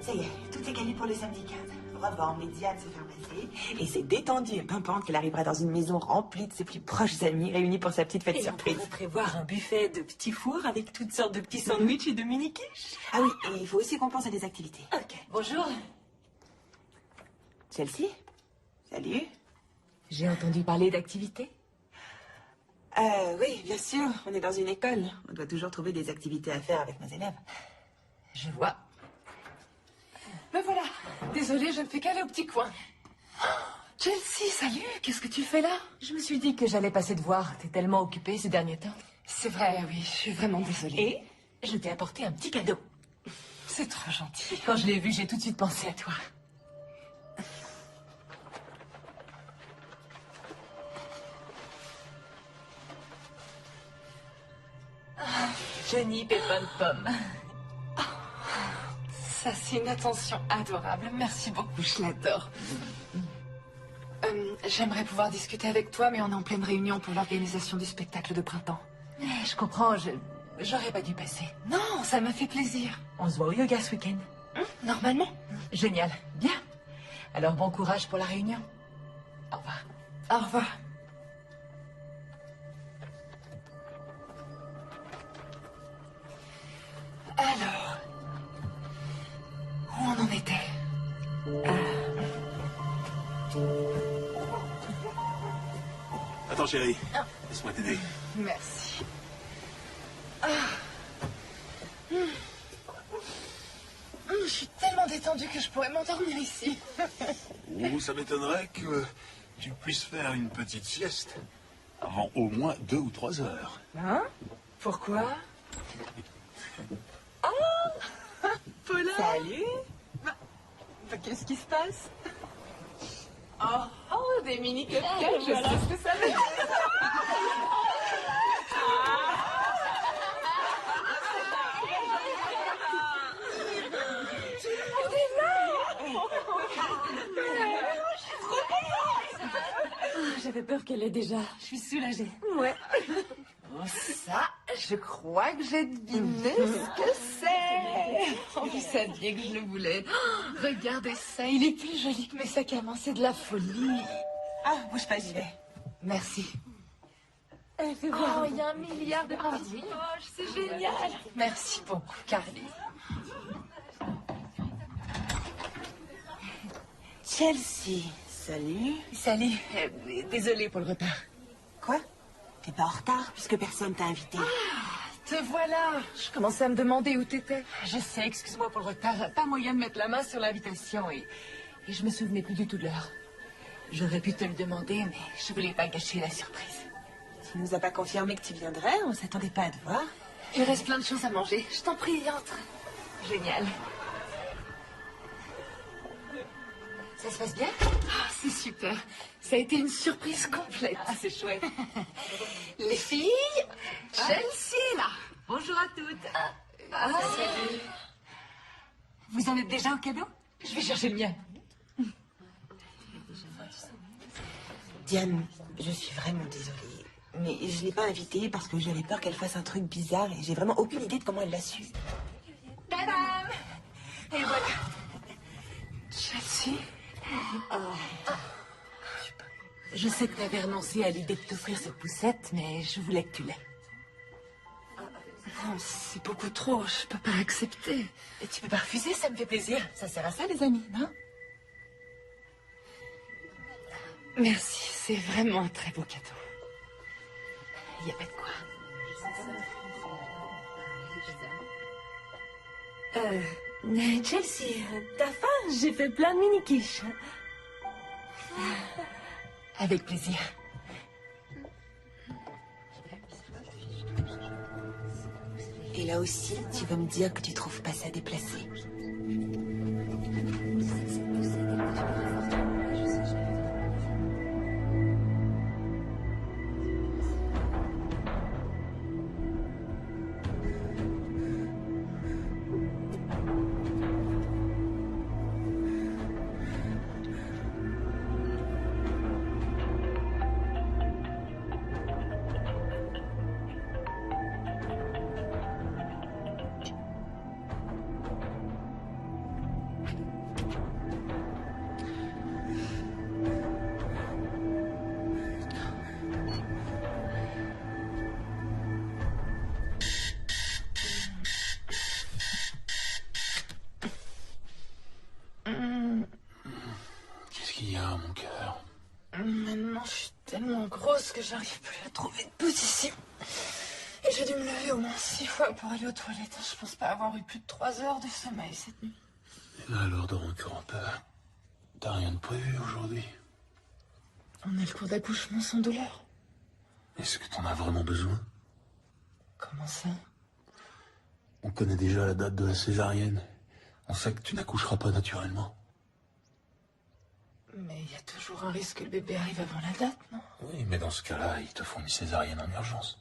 Speaker 6: Ça y est, tout est calé pour le samedi 15. Bravo, Diane se faire passer. Et c'est détendu et pimpante qu'elle arrivera dans une maison remplie de ses plus proches amis réunis pour sa petite fête
Speaker 8: Et
Speaker 6: surprise.
Speaker 8: on pourrait prévoir un buffet de petits fours avec toutes sortes de petits sandwichs et de mini-quiches.
Speaker 6: Ah oui, et il faut aussi qu'on pense à des activités.
Speaker 8: Ok, bonjour.
Speaker 6: Chelsea? Salut.
Speaker 1: J'ai entendu parler d'activités.
Speaker 6: Oui, bien sûr, on est dans une école. On doit toujours trouver des activités à faire avec nos élèves.
Speaker 1: Je vois.
Speaker 2: Me voilà. Désolée, je ne fais qu'aller au petit coin. Oh, Chelsea, salut. Qu'est-ce que tu fais là?
Speaker 1: Je me suis dit que j'allais passer te voir. T'es tellement occupée ces derniers temps.
Speaker 2: C'est vrai, oui. Je suis vraiment désolée.
Speaker 1: Et je t'ai apporté un petit cadeau.
Speaker 2: C'est trop gentil.
Speaker 1: Quand je l'ai vu, j'ai tout de suite pensé à toi. Johnny Pépin de Pomme.
Speaker 2: Ça, c'est une attention adorable. Merci beaucoup, je l'adore. J'aimerais pouvoir discuter avec toi, mais on est en pleine réunion pour l'organisation du spectacle de printemps.
Speaker 1: Je comprends, j'aurais pas dû passer.
Speaker 2: Non, ça m'a fait plaisir.
Speaker 1: On se voit au yoga ce week-end.
Speaker 2: Normalement.
Speaker 1: Génial. Bien. Alors bon courage pour la réunion. Au revoir.
Speaker 2: Au revoir. Alors, où on en était?
Speaker 3: Attends, chérie. Laisse-moi t'aider.
Speaker 2: Merci. Je suis tellement détendue que je pourrais m'endormir ici.
Speaker 3: Oh, ça m'étonnerait que tu puisses faire une petite sieste avant au moins 2 ou 3 heures.
Speaker 1: Hein? Pourquoi? Oh Paula!
Speaker 6: Salut.
Speaker 2: Qu'est-ce qui se passe? Oh, des mini cupcakes, je sais ce que ça veut dire.
Speaker 8: J'avais peur qu'elle ait déjà. Je suis soulagée.
Speaker 1: Ouais. Oh, ça, je crois que j'ai deviné ce que c'est.
Speaker 2: Oh, vous saviez que je le voulais. Oh, regardez ça, il est plus joli que mes sacs à main, c'est de la folie.
Speaker 6: Ah, bouge pas, j'y vais.
Speaker 2: Merci.
Speaker 8: Oh,
Speaker 2: il y a 1 milliard de petites poches, c'est génial. Merci beaucoup, Carly.
Speaker 6: Chelsea, salut.
Speaker 1: Salut. Désolée pour le retard.
Speaker 6: Quoi? T'es pas en retard puisque personne t'a invité.
Speaker 2: Te voilà. Je commençais à me demander où t'étais.
Speaker 1: Je sais, excuse-moi pour le retard. Pas moyen de mettre la main sur l'invitation et je me souvenais plus du tout de l'heure. J'aurais pu te le demander, mais je voulais pas gâcher la surprise.
Speaker 6: Tu nous as pas confirmé que tu viendrais, on s'attendait pas à te voir.
Speaker 2: Il reste plein de choses à manger. Je t'en prie, entre.
Speaker 1: Génial. Ça se passe bien?
Speaker 2: Ah, c'est super. Ça a été une surprise complète.
Speaker 1: Ah, c'est chouette.
Speaker 2: Les filles, Chelsea est là.
Speaker 1: Bonjour à toutes. Vous en êtes déjà au cadeau? Je vais chercher le mien.
Speaker 6: Diane, je suis vraiment désolée. Mais je l'ai pas invitée parce que j'avais peur qu'elle fasse un truc bizarre et j'ai vraiment aucune idée de comment elle l'a su.
Speaker 1: Tadam! Et voilà. Chelsea. Je sais que t'avais renoncé à l'idée de t'offrir cette poussette, mais je voulais que tu l'aies.
Speaker 2: Non, c'est beaucoup trop, je peux pas accepter.
Speaker 1: Et tu peux pas refuser, ça me fait plaisir. Ça sert à ça, les amis, non?
Speaker 2: Merci, c'est vraiment un très beau cadeau.
Speaker 1: Il n'y a pas de quoi.
Speaker 8: Chelsea, t'as faim? J'ai fait plein de mini-quiches.
Speaker 1: Avec plaisir.
Speaker 6: Et là aussi, tu vas me dire que tu trouves pas ça déplacé.
Speaker 3: Qu'est-ce qu'il y a, mon cœur?
Speaker 2: Maintenant, je suis tellement grosse que j'arrive plus à trouver de position. Et j'ai dû me lever au moins 6 fois pour aller aux toilettes. Je pense pas avoir eu plus de 3 heures de sommeil cette nuit.
Speaker 3: Et là, alors, dors encore un peu. T'as rien de prévu aujourd'hui?
Speaker 2: On a le cours d'accouchement sans douleur.
Speaker 3: Est-ce que t'en as vraiment besoin?
Speaker 2: Comment ça?
Speaker 3: On connaît déjà la date de la césarienne. On sait que tu n'accoucheras pas naturellement.
Speaker 2: Mais il y a toujours un risque que le bébé arrive avant la date, non?
Speaker 3: Oui, mais dans ce cas-là, ils te font une césarienne en urgence.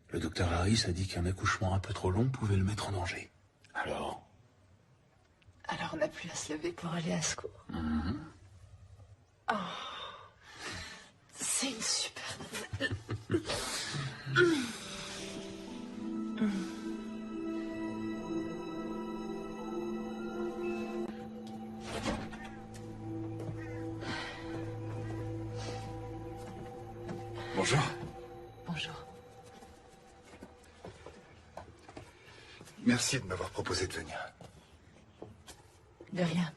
Speaker 3: Le docteur Harris a dit qu'un accouchement un peu trop long pouvait le mettre en danger. Alors?
Speaker 2: Alors on n'a plus à se lever pour aller à secours. Oh, c'est une super nouvelle.
Speaker 4: Bonjour.
Speaker 1: Bonjour.
Speaker 4: Merci de m'avoir proposé de venir.
Speaker 1: De rien.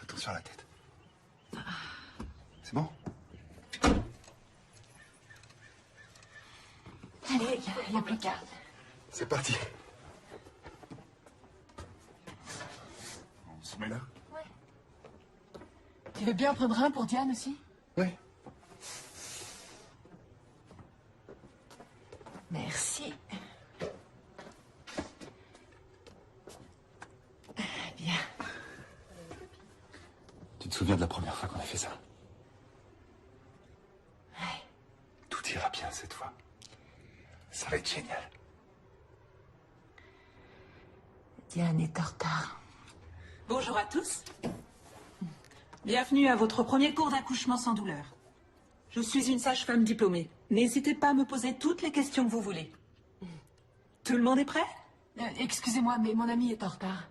Speaker 4: Attention à la tête. C'est bon?
Speaker 1: Allez, il n'y a plus qu'à.
Speaker 4: C'est parti. On se met là?
Speaker 1: Tu veux bien en prendre un pour Diane aussi?
Speaker 4: Oui.
Speaker 1: Merci. Bien.
Speaker 4: Tu te souviens de la première fois qu'on a fait ça?
Speaker 1: Ouais.
Speaker 4: Tout ira bien cette fois. Ça va être génial.
Speaker 1: Diane est en retard.
Speaker 8: Bonjour à tous. Bienvenue à votre premier cours d'accouchement sans douleur. Je suis une sage-femme diplômée. N'hésitez pas à me poser toutes les questions que vous voulez. Tout le monde est prêt?
Speaker 1: Excusez-moi, mais mon ami est en retard.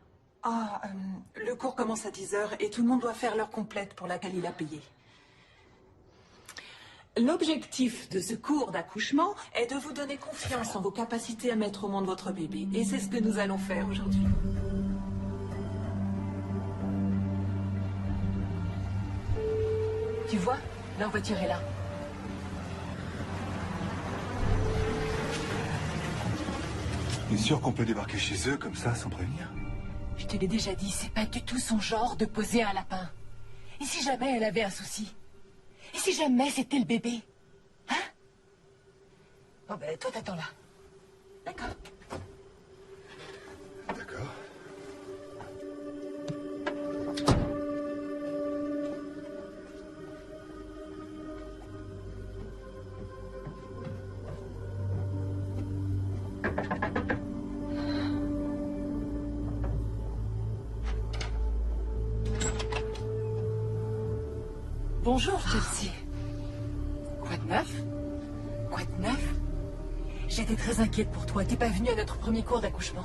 Speaker 8: Le cours commence à 10h et tout le monde doit faire l'heure complète pour laquelle il a payé. L'objectif de ce cours d'accouchement est de vous donner confiance en vos capacités à mettre au monde votre bébé. Et c'est ce que nous allons faire aujourd'hui.
Speaker 1: Tu vois, leur voiture est là.
Speaker 4: T'es sûr qu'on peut débarquer chez eux comme ça sans prévenir?
Speaker 1: Je te l'ai déjà dit, c'est pas du tout son genre de poser un lapin. Et si jamais elle avait un souci? Et si jamais c'était le bébé? Hein? Bon ben, toi t'attends là. D'accord?
Speaker 4: D'accord.
Speaker 2: Bonjour, Chelsea. Quoi de neuf?
Speaker 1: Quoi de neuf? J'étais très inquiète pour toi. T'es pas venue à notre premier cours d'accouchement.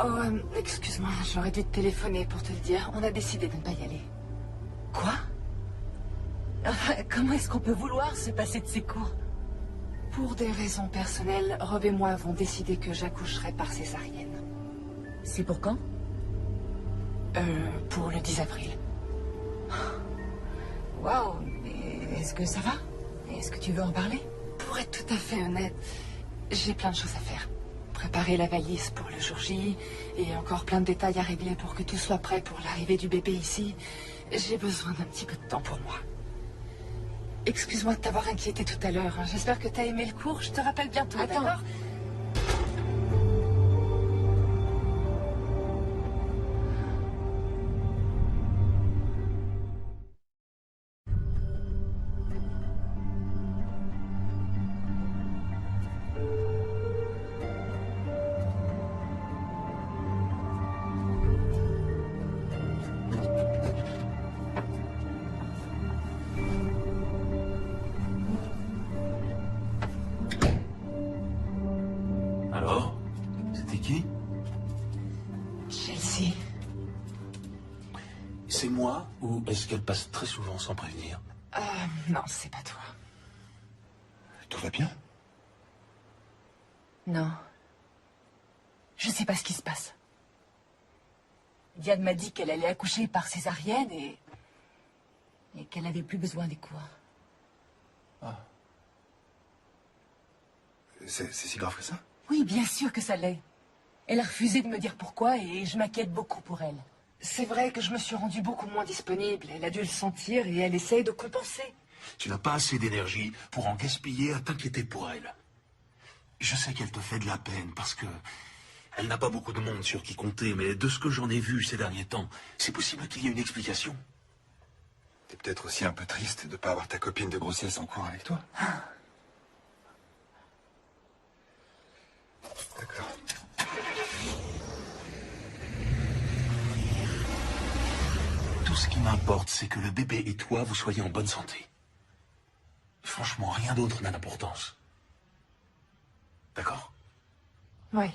Speaker 2: Oh, excuse-moi, j'aurais dû te téléphoner pour te le dire. On a décidé de ne pas y aller.
Speaker 1: Quoi? Enfin, comment est-ce qu'on peut vouloir se passer de ces cours?
Speaker 2: Pour des raisons personnelles, Rob et moi avons décidé que j'accoucherai par césarienne.
Speaker 1: C'est pour quand?
Speaker 2: Pour le 10 avril.
Speaker 1: Waouh, mais est-ce que ça va? Est-ce que tu veux en parler?
Speaker 2: Pour être tout à fait honnête, j'ai plein de choses à faire. Préparer la valise pour le jour J, et encore plein de détails à régler pour que tout soit prêt pour l'arrivée du bébé ici. J'ai besoin d'un petit peu de temps pour moi. Excuse-moi de t'avoir inquiété tout à l'heure. J'espère que t'as aimé le cours. Je te rappelle bientôt,
Speaker 1: Attends.
Speaker 2: d'accord?
Speaker 3: Alors? C'était qui?
Speaker 1: Chelsea.
Speaker 3: C'est moi ou est-ce qu'elle passe très souvent sans prévenir?
Speaker 1: Non, c'est pas toi.
Speaker 4: Tout va bien?
Speaker 1: Non. Je sais pas ce qui se passe. Diane m'a dit qu'elle allait accoucher par césarienne et qu'elle n'avait plus besoin des cours.
Speaker 4: C'est si grave que ça?
Speaker 1: Oui, bien sûr que ça l'est. Elle a refusé de me dire pourquoi et je m'inquiète beaucoup pour elle.
Speaker 2: C'est vrai que je me suis rendue beaucoup moins disponible. Elle a dû le sentir et elle essaye de compenser.
Speaker 3: Tu n'as pas assez d'énergie pour en gaspiller à t'inquiéter pour elle. Je sais qu'elle te fait de la peine parce que elle n'a pas beaucoup de monde sur qui compter, mais de ce que j'en ai vu ces derniers temps, c'est possible qu'il y ait une explication.
Speaker 4: T'es peut-être aussi un peu triste de ne pas avoir ta copine de grossesse en cours avec toi. D'accord.
Speaker 3: Tout ce qui m'importe, c'est que le bébé et toi, vous soyez en bonne santé. Franchement, rien d'autre n'a d'importance. D'accord?
Speaker 2: Oui.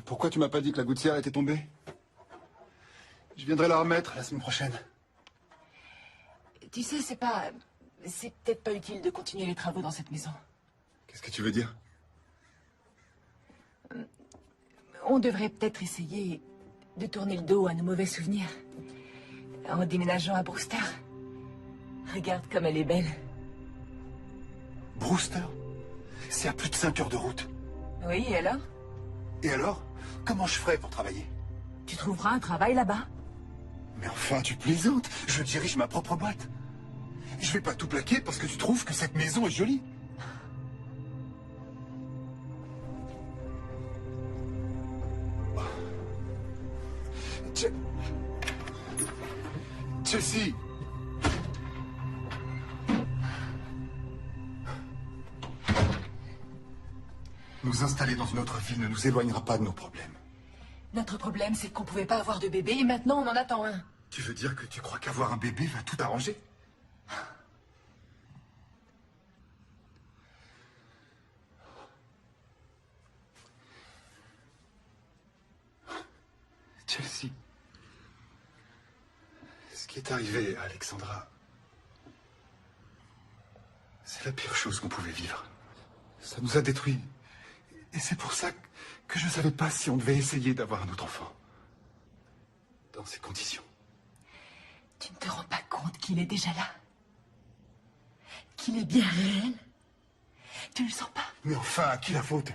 Speaker 4: Pourquoi tu m'as pas dit que la gouttière était tombée? Je viendrai la remettre la semaine prochaine.
Speaker 1: Tu sais, c'est peut-être pas utile de continuer les travaux dans cette maison.
Speaker 4: Qu'est-ce que tu veux dire?
Speaker 1: On devrait peut-être essayer de tourner le dos à nos mauvais souvenirs. En déménageant à Brewster. Regarde comme elle est belle.
Speaker 4: Brewster? C'est à plus de 5 heures de route.
Speaker 1: Oui, et alors?
Speaker 4: Et alors? Comment je ferai pour travailler?
Speaker 1: Tu trouveras un travail là-bas.
Speaker 4: Mais enfin, tu plaisantes. Je dirige ma propre boîte. Je vais pas tout plaquer parce que tu trouves que cette maison est jolie. Chelsea! Nous installer dans une autre ville ne nous éloignera pas de nos problèmes.
Speaker 1: Notre problème, c'est qu'on pouvait pas avoir de bébé et maintenant on en attend un.
Speaker 4: Tu veux dire que tu crois qu'avoir un bébé va tout arranger? Chelsea, ce qui est arrivé à Alexandra, c'est la pire chose qu'on pouvait vivre. Ça nous a détruits. Et c'est pour ça que je ne savais pas si on devait essayer d'avoir un autre enfant. Dans ces conditions.
Speaker 1: Tu ne te rends pas compte qu'il est déjà là? Qu'il est bien réel? Tu le sens pas?
Speaker 4: Mais enfin, à qui la faute?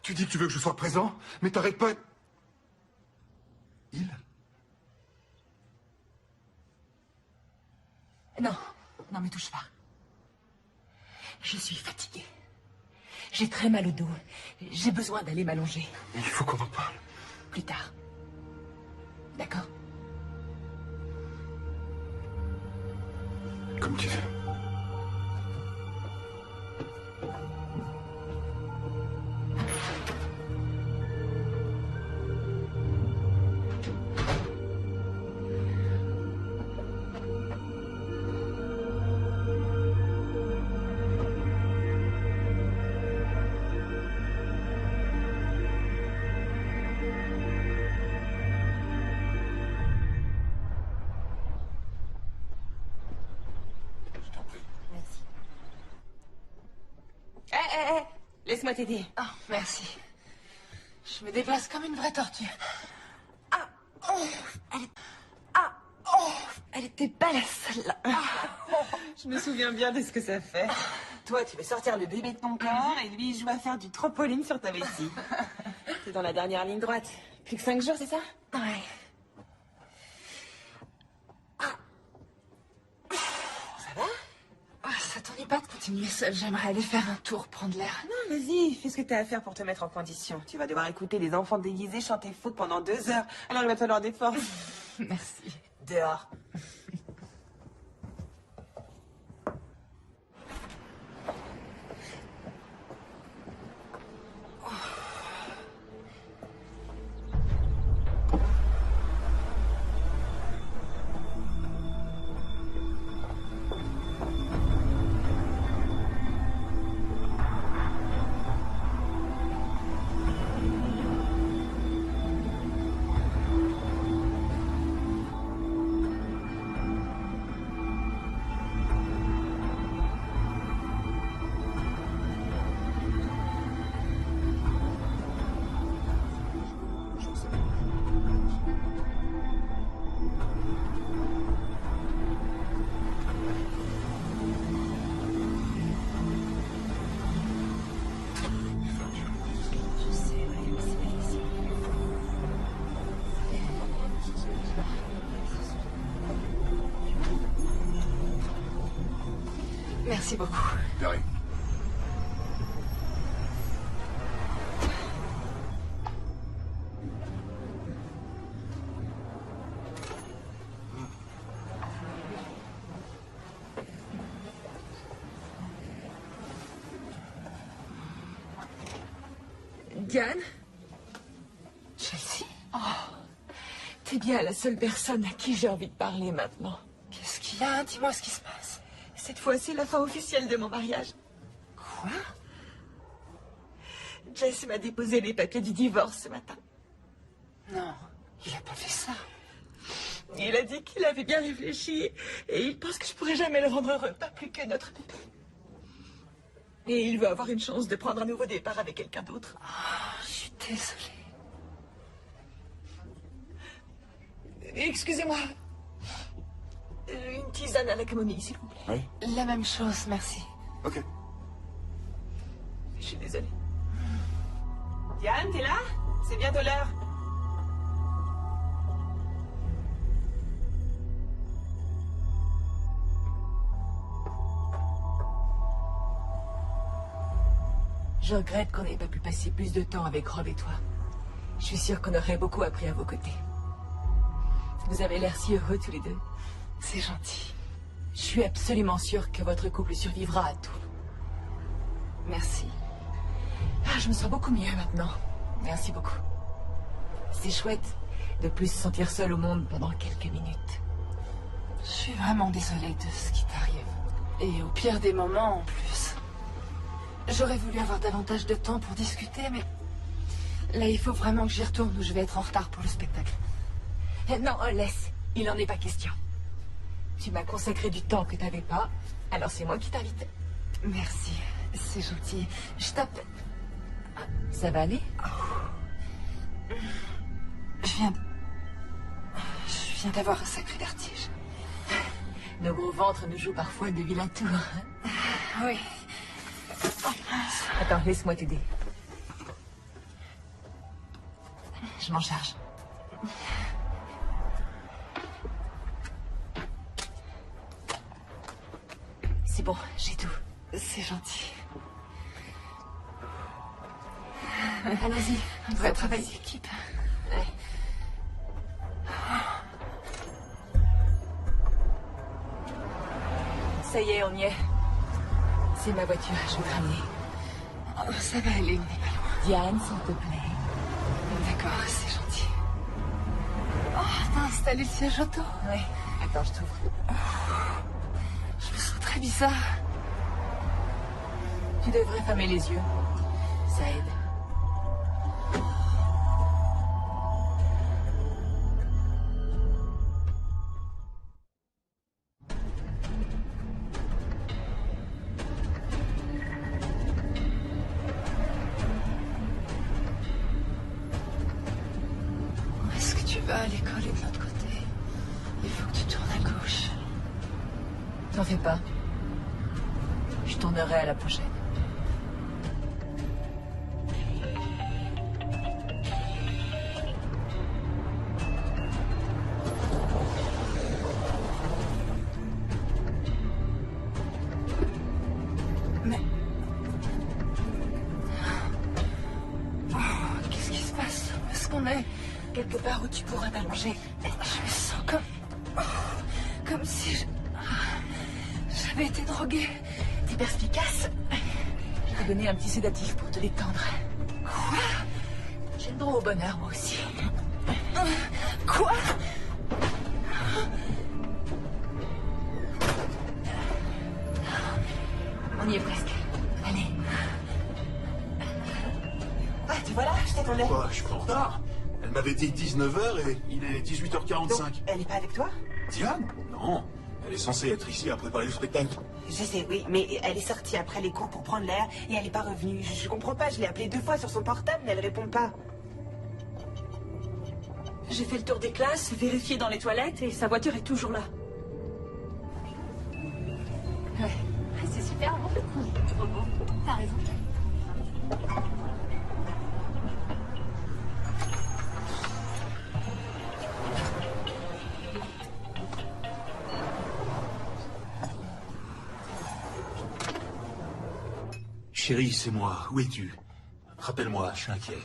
Speaker 4: Tu dis que tu veux que je sois présent, mais t'arrêtes pas... Il?
Speaker 1: Non, non, me touche pas. Je suis fatiguée. J'ai très mal au dos. J'ai besoin d'aller m'allonger.
Speaker 4: Il faut qu'on en parle.
Speaker 1: Plus tard. D'accord?
Speaker 4: Comme tu veux.
Speaker 1: Laisse-moi t'aider.
Speaker 2: Ah, merci. Je me déplace comme une vraie tortue. Elle était belle, celle-là.
Speaker 1: Je me souviens bien de ce que ça fait. Toi, tu veux sortir le bébé de ton corps et lui, il joue à faire du trampoline sur ta vessie. T'es dans la dernière ligne droite. Plus que 5 jours, c'est ça?
Speaker 2: Ouais.
Speaker 1: Ça va?
Speaker 2: Ça t'ennuie pas de continuer seule? J'aimerais aller faire un tour, prendre l'air.
Speaker 1: Non, vas-y, fais ce que t'as à faire pour te mettre en condition. Tu vas devoir écouter les enfants déguisés chanter folk pendant 2 heures. Alors il va te falloir des forces.
Speaker 2: Merci.
Speaker 1: Dehors.
Speaker 2: Merci beaucoup.
Speaker 4: De rien.
Speaker 1: Diane?
Speaker 2: Chelsea?
Speaker 1: T'es bien la seule personne à qui j'ai envie de parler maintenant.
Speaker 2: Qu'est-ce qu'il y a? Dis-moi ce qui se passe.
Speaker 1: Cette fois, c'est la fin officielle de mon mariage.
Speaker 2: Quoi?
Speaker 1: Jess m'a déposé les papiers du divorce ce matin.
Speaker 2: Non, il a pas fait ça.
Speaker 1: Il a dit qu'il avait bien réfléchi et il pense que je pourrai jamais le rendre heureux, pas plus que notre bébé. Et il veut avoir une chance de prendre un nouveau départ avec quelqu'un d'autre.
Speaker 2: Je suis désolée.
Speaker 1: Excusez-moi. Une tisane à la camomille, s'il vous plaît.
Speaker 4: Oui.
Speaker 2: La même chose, merci.
Speaker 4: Ok.
Speaker 1: Je suis désolée. Diane, t'es là? C'est bientôt l'heure. Je regrette qu'on n'ait pas pu passer plus de temps avec Rob et toi. Je suis sûre qu'on aurait beaucoup appris à vos côtés. Vous avez l'air si heureux tous les deux.
Speaker 2: C'est gentil.
Speaker 1: Je suis absolument sûre que votre couple survivra à tout.
Speaker 2: Merci.
Speaker 1: Ah, je me sens beaucoup mieux maintenant. Merci beaucoup. C'est chouette de plus se sentir seule au monde pendant quelques minutes.
Speaker 2: Je suis vraiment désolée de ce qui t'arrive. Et au pire des moments, en plus. J'aurais voulu avoir davantage de temps pour discuter, mais... Là, il faut vraiment que j'y retourne ou je vais être en retard pour le spectacle.
Speaker 1: Non, laisse. Il n'en est pas question. Tu m'as consacré du temps que t'avais pas, alors c'est moi qui t'invite.
Speaker 2: Merci, c'est gentil. Je t'appelle...
Speaker 1: Ça va aller?
Speaker 2: Je viens d'avoir un sacré vertige.
Speaker 1: Nos gros ventres nous jouent parfois de vilains tours.
Speaker 2: Oui.
Speaker 1: Attends, laisse-moi t'aider. Je m'en charge. C'est bon, j'ai tout.
Speaker 2: C'est gentil.
Speaker 1: Allons-y,
Speaker 2: On devrait travailler d'équipe.
Speaker 1: Ouais. Ça y est, on y est. C'est ma voiture, je vais te ramener.
Speaker 2: Oh, ça va aller, on n'est pas loin.
Speaker 1: Diane, s'il te plaît.
Speaker 2: D'accord, c'est gentil. Oh, t'as installé le siège auto?
Speaker 1: Ouais. Attends, je t'ouvre.
Speaker 2: Je me sens très bizarre.
Speaker 1: Tu devrais fermer les yeux. Ça aide.
Speaker 2: pas à l'école est de l'autre côté. Il faut que tu tournes à gauche.
Speaker 1: T'en fais pas. Je tournerai à la prochaine.
Speaker 2: Mais... Oh, qu'est-ce qui se passe? Où est-ce qu'on est?
Speaker 1: Quelque part où tu pourras t'allonger.
Speaker 2: Je me sens comme... comme si j'avais été droguée.
Speaker 1: T'es perspicace. Je t'ai donné un petit sédatif pour te détendre.
Speaker 2: Quoi?
Speaker 1: J'ai le droit au bonheur, moi aussi.
Speaker 2: Quoi?
Speaker 1: On y est presque. Allez.
Speaker 6: Ah, tu vois là, je t'attendais.
Speaker 3: Quoi, je suis en retard? Elle m'avait dit 19h et il est 18h45.
Speaker 6: Donc, elle est pas avec toi?
Speaker 3: Diane? Non. Elle est censée être ici à préparer le spectacle.
Speaker 6: Je sais, oui, mais elle est sortie après les cours pour prendre l'air et elle est pas revenue. Je comprends pas, je l'ai appelée 2 fois sur son portable, mais elle répond pas.
Speaker 8: J'ai fait le tour des classes, vérifié dans les toilettes et sa voiture est toujours là.
Speaker 2: Ouais, c'est super bon. Trop beau. T'as raison.
Speaker 3: Chérie, c'est moi. Où es-tu? Rappelle-moi, je suis inquiet.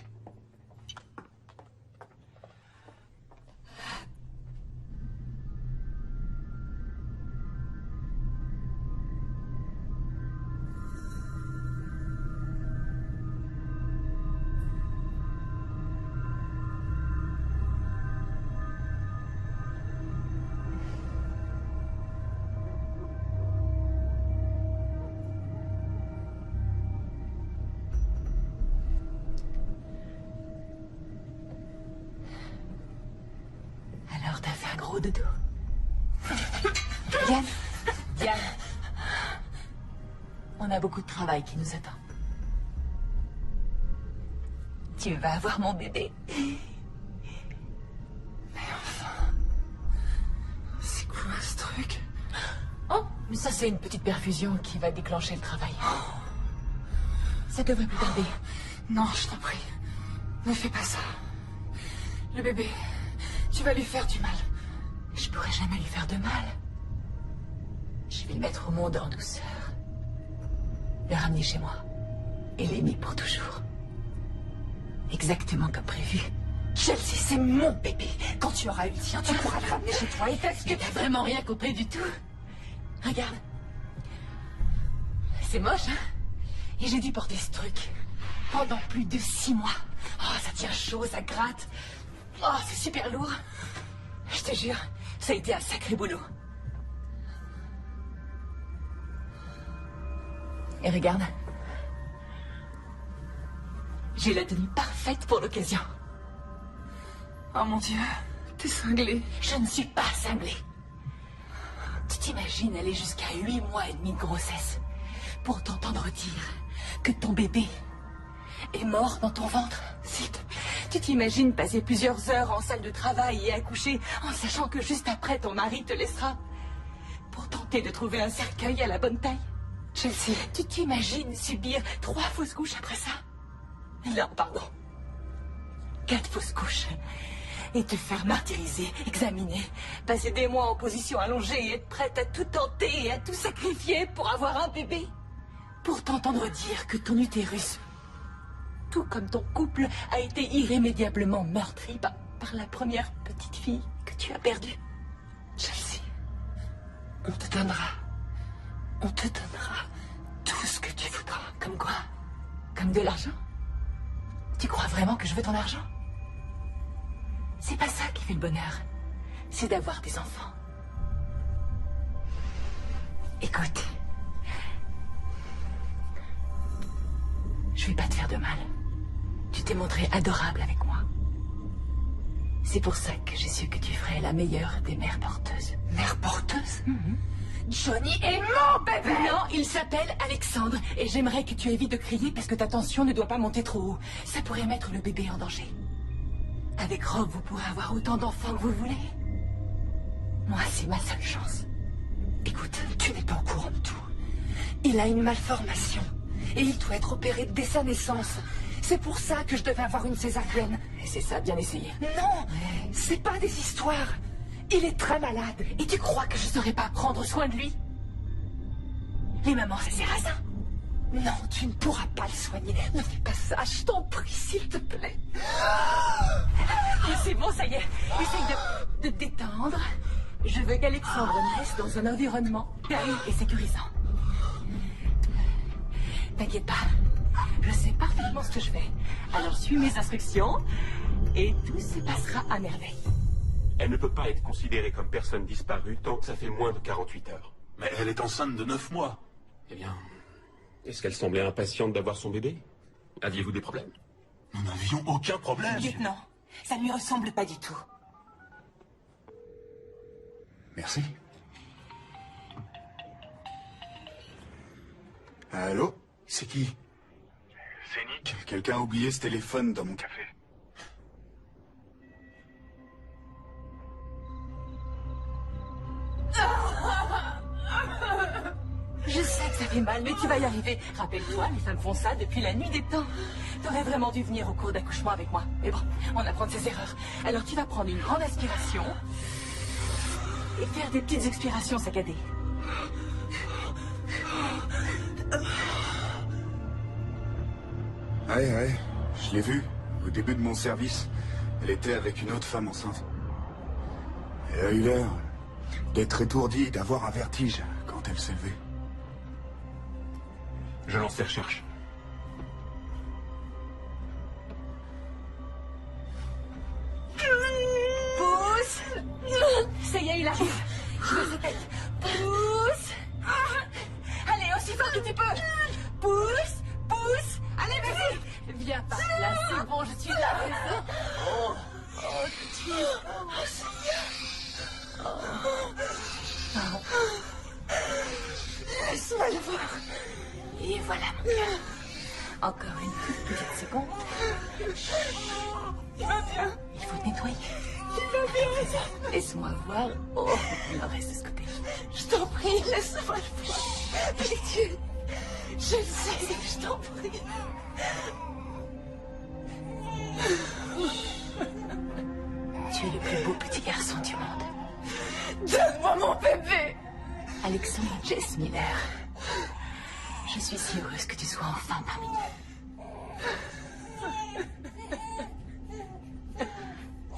Speaker 1: Alors, t'as fait un gros dodo. Diane, Diane. On a beaucoup de travail qui nous attend. Tu vas avoir mon bébé.
Speaker 2: Mais enfin... C'est quoi ce truc?
Speaker 1: Oh, mais ça c'est une petite perfusion qui va déclencher le travail. Ça devrait plus tarder.
Speaker 2: Non, je t'en prie. Ne fais pas ça. Le bébé, tu vas lui faire du mal.
Speaker 1: Je pourrais jamais lui faire de mal. Je vais le mettre au monde en douceur. Le ramener chez moi. Et l'aimer pour toujours. Exactement comme prévu.
Speaker 2: Chelsea, c'est mon bébé. Quand tu auras eu le tien, tu pourras le ramener chez toi. Et est-ce que
Speaker 1: T'as vraiment rien compris du tout. Regarde. C'est moche, hein? Et j'ai dû porter ce truc pendant plus de 6 mois. Oh, ça tient chaud, ça gratte. Oh, c'est super lourd. Je te jure, ça a été un sacré boulot. Et regarde. J'ai la tenue parfaite pour l'occasion.
Speaker 2: Oh mon Dieu, t'es cinglée.
Speaker 1: Je ne suis pas cinglée. Tu t'imagines aller jusqu'à 8 mois et demi de grossesse pour t'entendre dire que ton bébé est mort dans ton ventre? S'il te plaît. Tu t'imagines passer plusieurs heures en salle de travail et accoucher en sachant que juste après ton mari te laissera pour tenter de trouver un cercueil à la bonne taille?
Speaker 2: Chelsea,
Speaker 1: Tu t'imagines subir 3 fausses couches après ça? Non, pardon. 4 fausses couches. Et te faire martyriser, examiner, passer des mois en position allongée et être prête à tout tenter et à tout sacrifier pour avoir un bébé. Pour t'entendre dire que ton utérus, tout comme ton couple, a été irrémédiablement meurtri par la première petite fille que tu as perdue.
Speaker 2: Chelsea, on te donnera tout ce que tu voudras.
Speaker 1: Comme quoi? Comme de l'argent? Tu crois vraiment que je veux ton argent? C'est pas ça qui fait le bonheur. C'est d'avoir des enfants. Écoute. Je vais pas te faire de mal. Tu t'es montré adorable avec moi. C'est pour ça que j'ai su que tu ferais la meilleure des mères porteuses.
Speaker 2: Mère porteuse?
Speaker 1: Johnny est mon bébé! Non, il s'appelle Alexandre. Et j'aimerais que tu évites de crier parce que ta tension ne doit pas monter trop haut. Ça pourrait mettre le bébé en danger. Avec Rob, vous pourrez avoir autant d'enfants que vous voulez. Moi, c'est ma seule chance. Écoute, tu n'es pas au courant de tout. Il a une malformation. Et il doit être opéré dès sa naissance. C'est pour ça que je devais avoir une césarienne. Et c'est ça, bien essayé. Non, c'est pas des histoires. Il est très malade. Et tu crois que je saurais pas prendre soin de lui? Les mamans, c'est Sarrazin. Non, tu ne pourras pas le soigner. Ne fais pas ça, je t'en prie, s'il te plaît. C'est bon, ça y est. Essaye de te détendre. Je veux qu'Alexandre naisse dans un environnement calme et sécurisant. T'inquiète pas. Je sais parfaitement ce que je fais. Alors suis mes instructions et tout se passera à merveille.
Speaker 10: Elle ne peut pas être considérée comme personne disparue tant que ça fait moins de 48 heures.
Speaker 3: Mais elle est enceinte de 9 mois.
Speaker 10: Eh bien, est-ce qu'elle semblait impatiente d'avoir son bébé? Aviez-vous des problèmes?
Speaker 3: Nous n'avions aucun problème.
Speaker 1: Lieutenant, ça ne lui ressemble pas du tout.
Speaker 4: Merci. Allô? C'est qui?
Speaker 9: C'est Nick.
Speaker 4: Quelqu'un a oublié ce téléphone dans mon café.
Speaker 1: Je sais que ça fait mal, mais tu vas y arriver. Rappelle-toi, les femmes font ça depuis la nuit des temps. T'aurais vraiment dû venir au cours d'accouchement avec moi. Mais bon, on apprend de ses erreurs. Alors tu vas prendre une grande aspiration et faire des petites expirations saccadées.
Speaker 4: Ouais, je l'ai vue. Au début de mon service, elle était avec une autre femme enceinte. Elle a eu l'air d'être étourdie, d'avoir un vertige quand elle s'est levée.
Speaker 10: Je lance les recherches.
Speaker 1: Pousse! Ça y est, il arrive. Je veux sa tête. Pousse! Allez, aussi fort que tu peux. Pousse! Pousse! Allez, vas-y! Viens par là, c'est bon, je suis là. Oh, tu es... Oh, Seigneur! Laisse-moi le voir. Et voilà, mon cœur. Encore une toute petite seconde. Il va bien. Il faut te nettoyer. Il va bien. Laisse-moi voir. Oh, il en reste de ce côté. Je t'en prie, laisse-moi le voir. Pitié. Je le sais, je t'en prie. Tu es le plus beau petit garçon du monde. Donne-moi mon bébé. Alexandre Jess Miller. Je suis si heureuse que tu sois enfin parmi nous.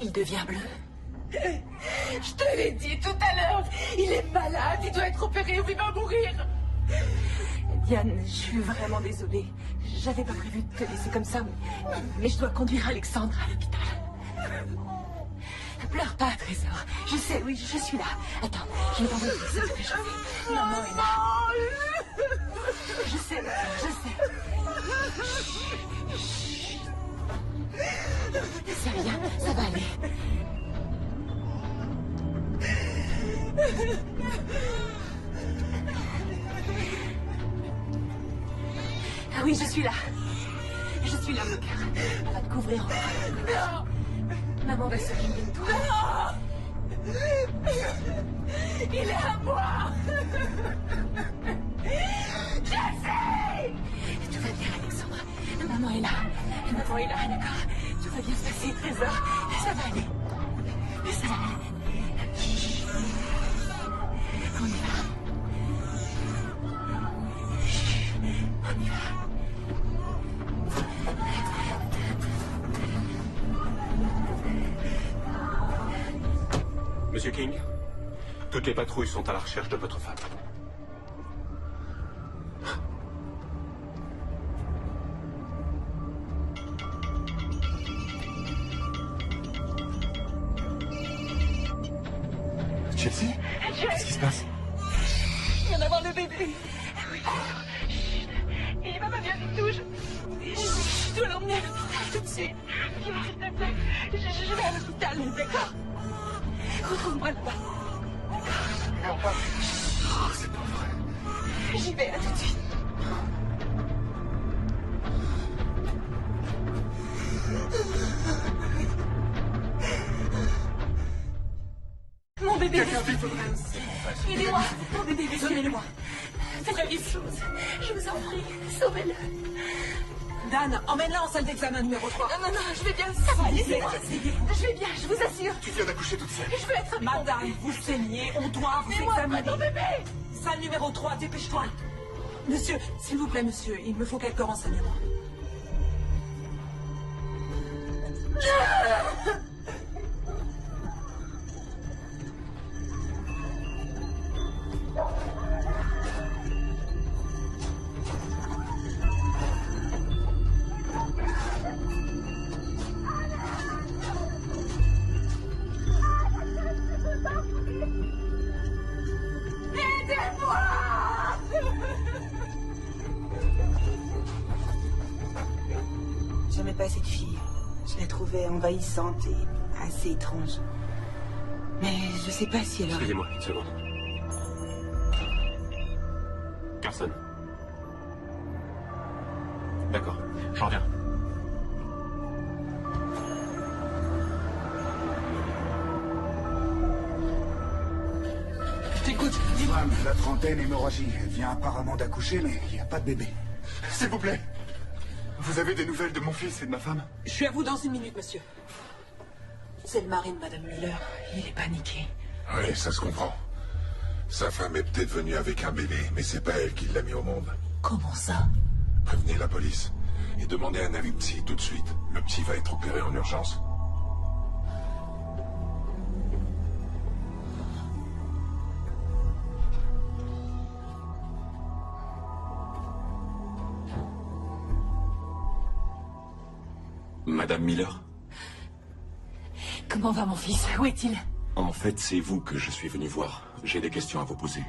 Speaker 1: Il devient bleu. Je te l'ai dit tout à l'heure. Il est malade, il doit être opéré ou il va mourir. Diane, je suis vraiment désolée. J'avais pas prévu de te laisser comme ça, mais je dois conduire Alexandre à l'hôpital. Pleure pas, Trésor. Je sais, oui, je suis là. Attends, je vais t'envoyer ce que je fais. Maman est là. Je sais, je sais. C'est rien, ça va aller. Ah oui, je suis là. Je suis là, mon cœur. On va te couvrir encore. Maman va s'occuper de toi. Il est à moi. Jessie! Tout va bien, Alexandra. Maman est là. Maman est là, d'accord? Tout va bien se passer, Trésor. Ça va aller. Ça va aller. On y va. On y va.
Speaker 10: Monsieur King, toutes les patrouilles sont à la recherche de votre femme.
Speaker 4: Chelsea? Qu'est-ce qui se passe?
Speaker 1: Je viens d'avoir le bébé. Oui. Il va pas bien du tout. Je dois l'emmener à l'hôpital tout de suite. Dis-moi, s'il te plaît. Je vais à l'hôpital, d'accord? Retrouve-moi là-bas.
Speaker 4: Oh, c'est pas vrai.
Speaker 1: J'y vais, à tout de suite.
Speaker 8: bébé.
Speaker 4: Quelqu'un vite.
Speaker 8: Aidez-moi. Mon bébé, donnez-le-moi.
Speaker 1: Faites quelque chose. Je vous en prie, sauvez-le.
Speaker 8: Dan, emmène-la en salle d'examen numéro 3.
Speaker 1: Non, non, non, je vais bien. Ça va, laissez-moi.
Speaker 8: Asseyez-vous.
Speaker 1: Je vais bien, je vous assure.
Speaker 4: Tu viens d'accoucher toute seule.
Speaker 1: Je veux être avec mon
Speaker 8: Madame,
Speaker 1: bébé.
Speaker 8: vous saignez, on doit vous
Speaker 1: Mais moi,
Speaker 8: examiner.
Speaker 1: pas ton bébé.
Speaker 8: Salle numéro 3, dépêche-toi. Monsieur, s'il vous plaît, monsieur, il me faut quelques renseignements.
Speaker 6: J'aimais pas cette fille. Je la trouvais envahissante et assez étrange. Mais je sais pas si elle aurait...
Speaker 10: Excusez-moi, une seconde. Carson. D'accord, j'en reviens.
Speaker 8: Je t'écoute, dis-moi.
Speaker 4: Femme, la trentaine, hémorragie. Elle vient apparemment d'accoucher, mais il n'y a pas de bébé. S'il vous plaît. Vous avez des nouvelles de mon fils et de ma femme?
Speaker 8: Je suis à vous dans une minute, monsieur. C'est le mari de Madame Müller.
Speaker 1: Il est paniqué.
Speaker 11: Oui, ça se comprend. Sa femme est peut-être venue avec un bébé, mais c'est pas elle qui l'a mis au monde.
Speaker 1: Comment ça?
Speaker 11: Prévenez la police et demandez un avis psy tout de suite. Le petit va être opéré en urgence.
Speaker 7: Madame Miller,
Speaker 1: Comment va mon fils? Où est-il?
Speaker 7: en fait, c'est vous que je suis venu voir. J'ai des questions à vous poser.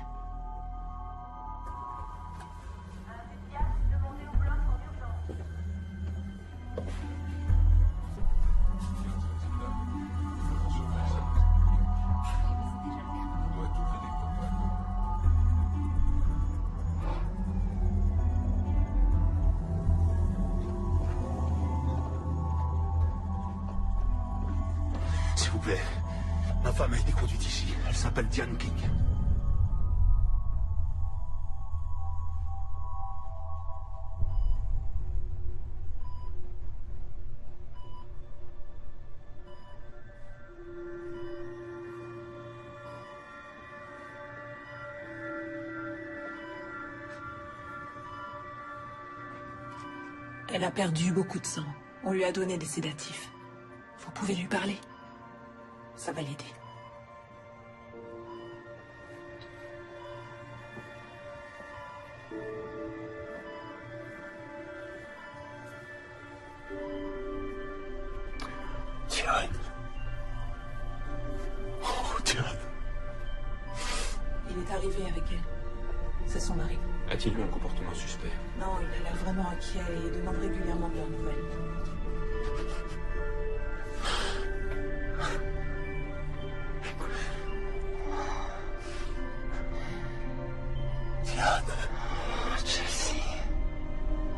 Speaker 3: S'il vous plaît, ma femme a été conduite ici. Elle s'appelle Diane King.
Speaker 8: Elle a perdu beaucoup de sang. On lui a donné des sédatifs. Vous pouvez lui parler. Ça va l'aider.
Speaker 3: Diane. Oh, Diane.
Speaker 8: Il est arrivé avec elle. C'est son mari.
Speaker 10: A-t-il eu un comportement suspect?
Speaker 8: Non, il a l'air vraiment inquiet et demande régulièrement de leurs nouvelles.
Speaker 3: Diane.
Speaker 1: Chelsea.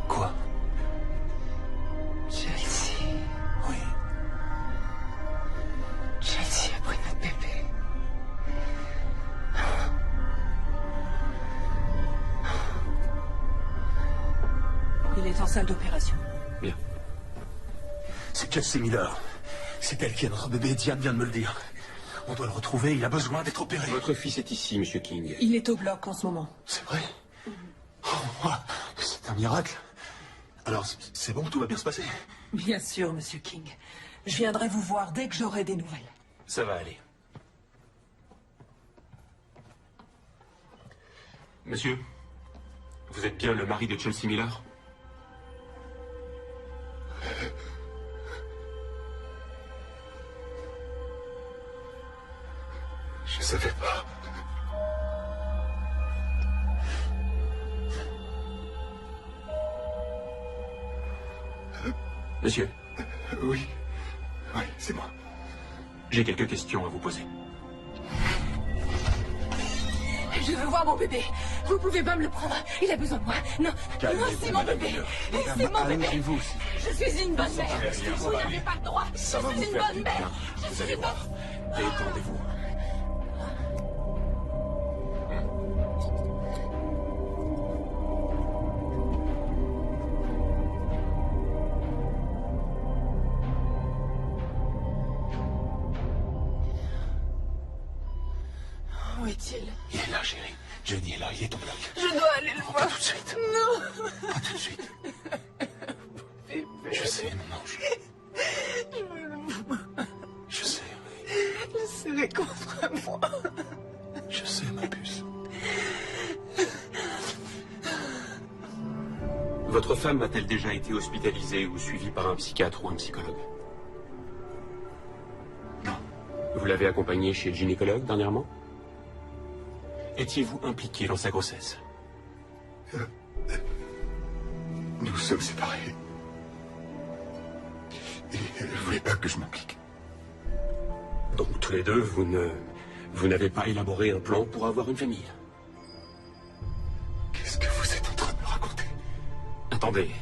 Speaker 3: Quoi?
Speaker 1: Chelsea.
Speaker 3: Oui.
Speaker 1: Chelsea a pris notre bébé.
Speaker 8: Il est en salle d'opération.
Speaker 10: Bien.
Speaker 3: C'est Chelsea Miller. C'est elle qui a notre bébé, Diane vient de me le dire. On doit le retrouver, il a besoin d'être opéré.
Speaker 10: Votre fils est ici, Monsieur King.
Speaker 8: Il est au bloc en ce moment.
Speaker 3: C'est vrai? Oh, c'est un miracle. Alors, c'est bon, tout va bien se passer?
Speaker 8: Bien sûr, Monsieur King. Je viendrai vous voir dès que j'aurai des nouvelles.
Speaker 10: Ça va aller. Monsieur, vous êtes bien le mari de Chelsea Miller?
Speaker 11: Je savais pas.
Speaker 10: Monsieur,
Speaker 4: Oui. Oui, c'est moi.
Speaker 10: j'ai quelques questions à vous poser.
Speaker 1: Je veux voir mon bébé. Vous pouvez pas me le prendre. Il a besoin de moi. Non, non, c'est mon bébé. C'est mon bébé.
Speaker 3: Allez-vous.
Speaker 1: Je suis une bonne mère. Vous n'avez pas le droit. Je
Speaker 10: Ça va
Speaker 1: suis
Speaker 10: vous
Speaker 1: une
Speaker 10: faire
Speaker 1: bonne
Speaker 10: du
Speaker 1: mère.
Speaker 10: bien. Vous allez voir. Détendez-vous.
Speaker 1: Où est-il?
Speaker 3: Il est là, chérie. Jenny est là, il est tombé.
Speaker 1: Je dois aller le
Speaker 3: Non,
Speaker 1: voir.
Speaker 3: pas tout de suite.
Speaker 1: Non.
Speaker 3: Pas tout de suite. Je sais, mon ange.
Speaker 1: Je veux le voir.
Speaker 3: Je sais.
Speaker 1: Le serrer contre moi.
Speaker 3: Je sais, ma puce.
Speaker 10: Votre femme a-t-elle déjà été hospitalisée ou suivie par un psychiatre ou un psychologue?
Speaker 3: Non.
Speaker 10: Vous l'avez accompagnée chez le gynécologue dernièrement? Étiez-vous impliqué dans sa grossesse?
Speaker 4: Nous sommes séparés. Et elle ne voulait pas que je m'implique.
Speaker 10: Donc tous les deux, vous n'avez pas élaboré un plan pour avoir une famille?
Speaker 4: Qu'est-ce que vous êtes en train de me raconter?
Speaker 10: Attendez.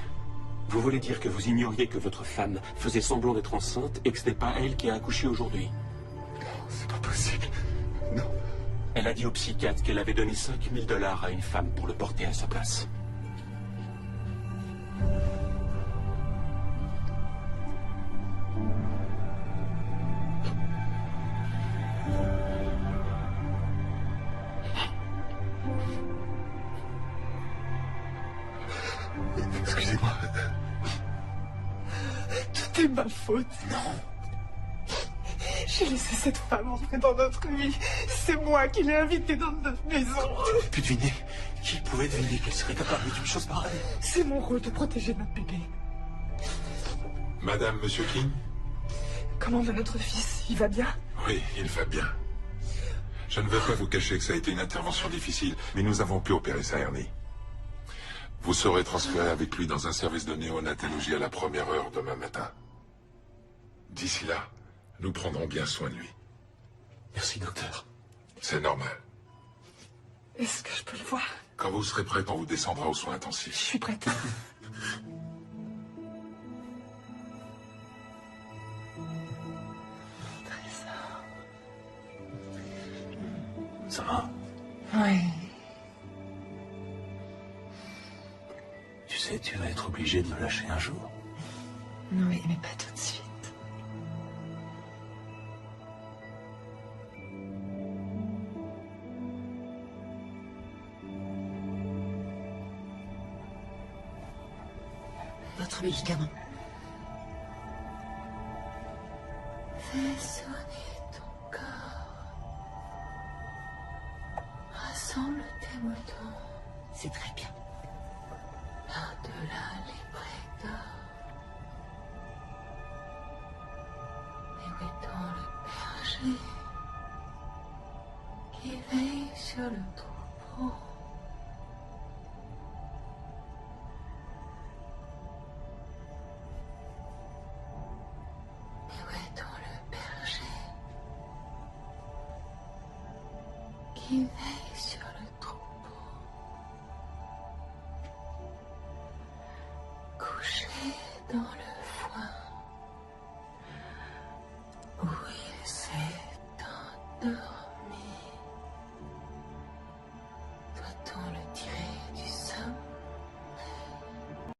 Speaker 10: Vous voulez dire que vous ignoriez que votre femme faisait semblant d'être enceinte et que ce n'est pas elle qui a accouché aujourd'hui?
Speaker 4: Non, c'est pas possible. Non.
Speaker 10: Elle a dit au psychiatre qu'elle avait donné 5 000 $ à une femme pour le porter à sa place.
Speaker 4: Excusez-moi.
Speaker 1: Tout est ma faute.
Speaker 3: Non.
Speaker 1: J'ai laissé cette femme entrer dans notre vie. C'est moi qui l'ai invitée dans notre maison.
Speaker 3: Tu aurais pu deviner. Qui pouvait deviner qu'elle serait capable d'une chose pareille?
Speaker 1: C'est mon rôle de protéger notre bébé.
Speaker 11: Madame, Monsieur King?
Speaker 1: Comment va notre fils? Il va bien?
Speaker 11: Oui, il va bien. Je ne vais pas vous cacher que ça a été une intervention difficile, mais nous avons pu opérer sa hernie. Vous serez transféré avec lui dans un service de néonatologie à la première heure demain matin. D'ici là, nous prendrons bien soin de lui.
Speaker 3: Merci, docteur.
Speaker 11: C'est normal.
Speaker 1: Est-ce que je peux le voir?
Speaker 11: Quand vous serez prête, on vous descendra aux soins
Speaker 1: Je
Speaker 11: intensifs.
Speaker 1: suis prête.
Speaker 3: Ça va?
Speaker 1: Oui.
Speaker 3: Tu sais, tu vas être obligé de me lâcher un jour.
Speaker 1: Oui, mais pas tout de suite.
Speaker 5: Votre médicament. Fais sonner ton corps. Rassemble tes moutons. C'est très bien. Par-delà les prés d'or. Mais où est donc le berger qui veille sur le troupeau? Mais où est donc le berger qui veille sur le troupeau? Couché dans le foin où il s'est endormi.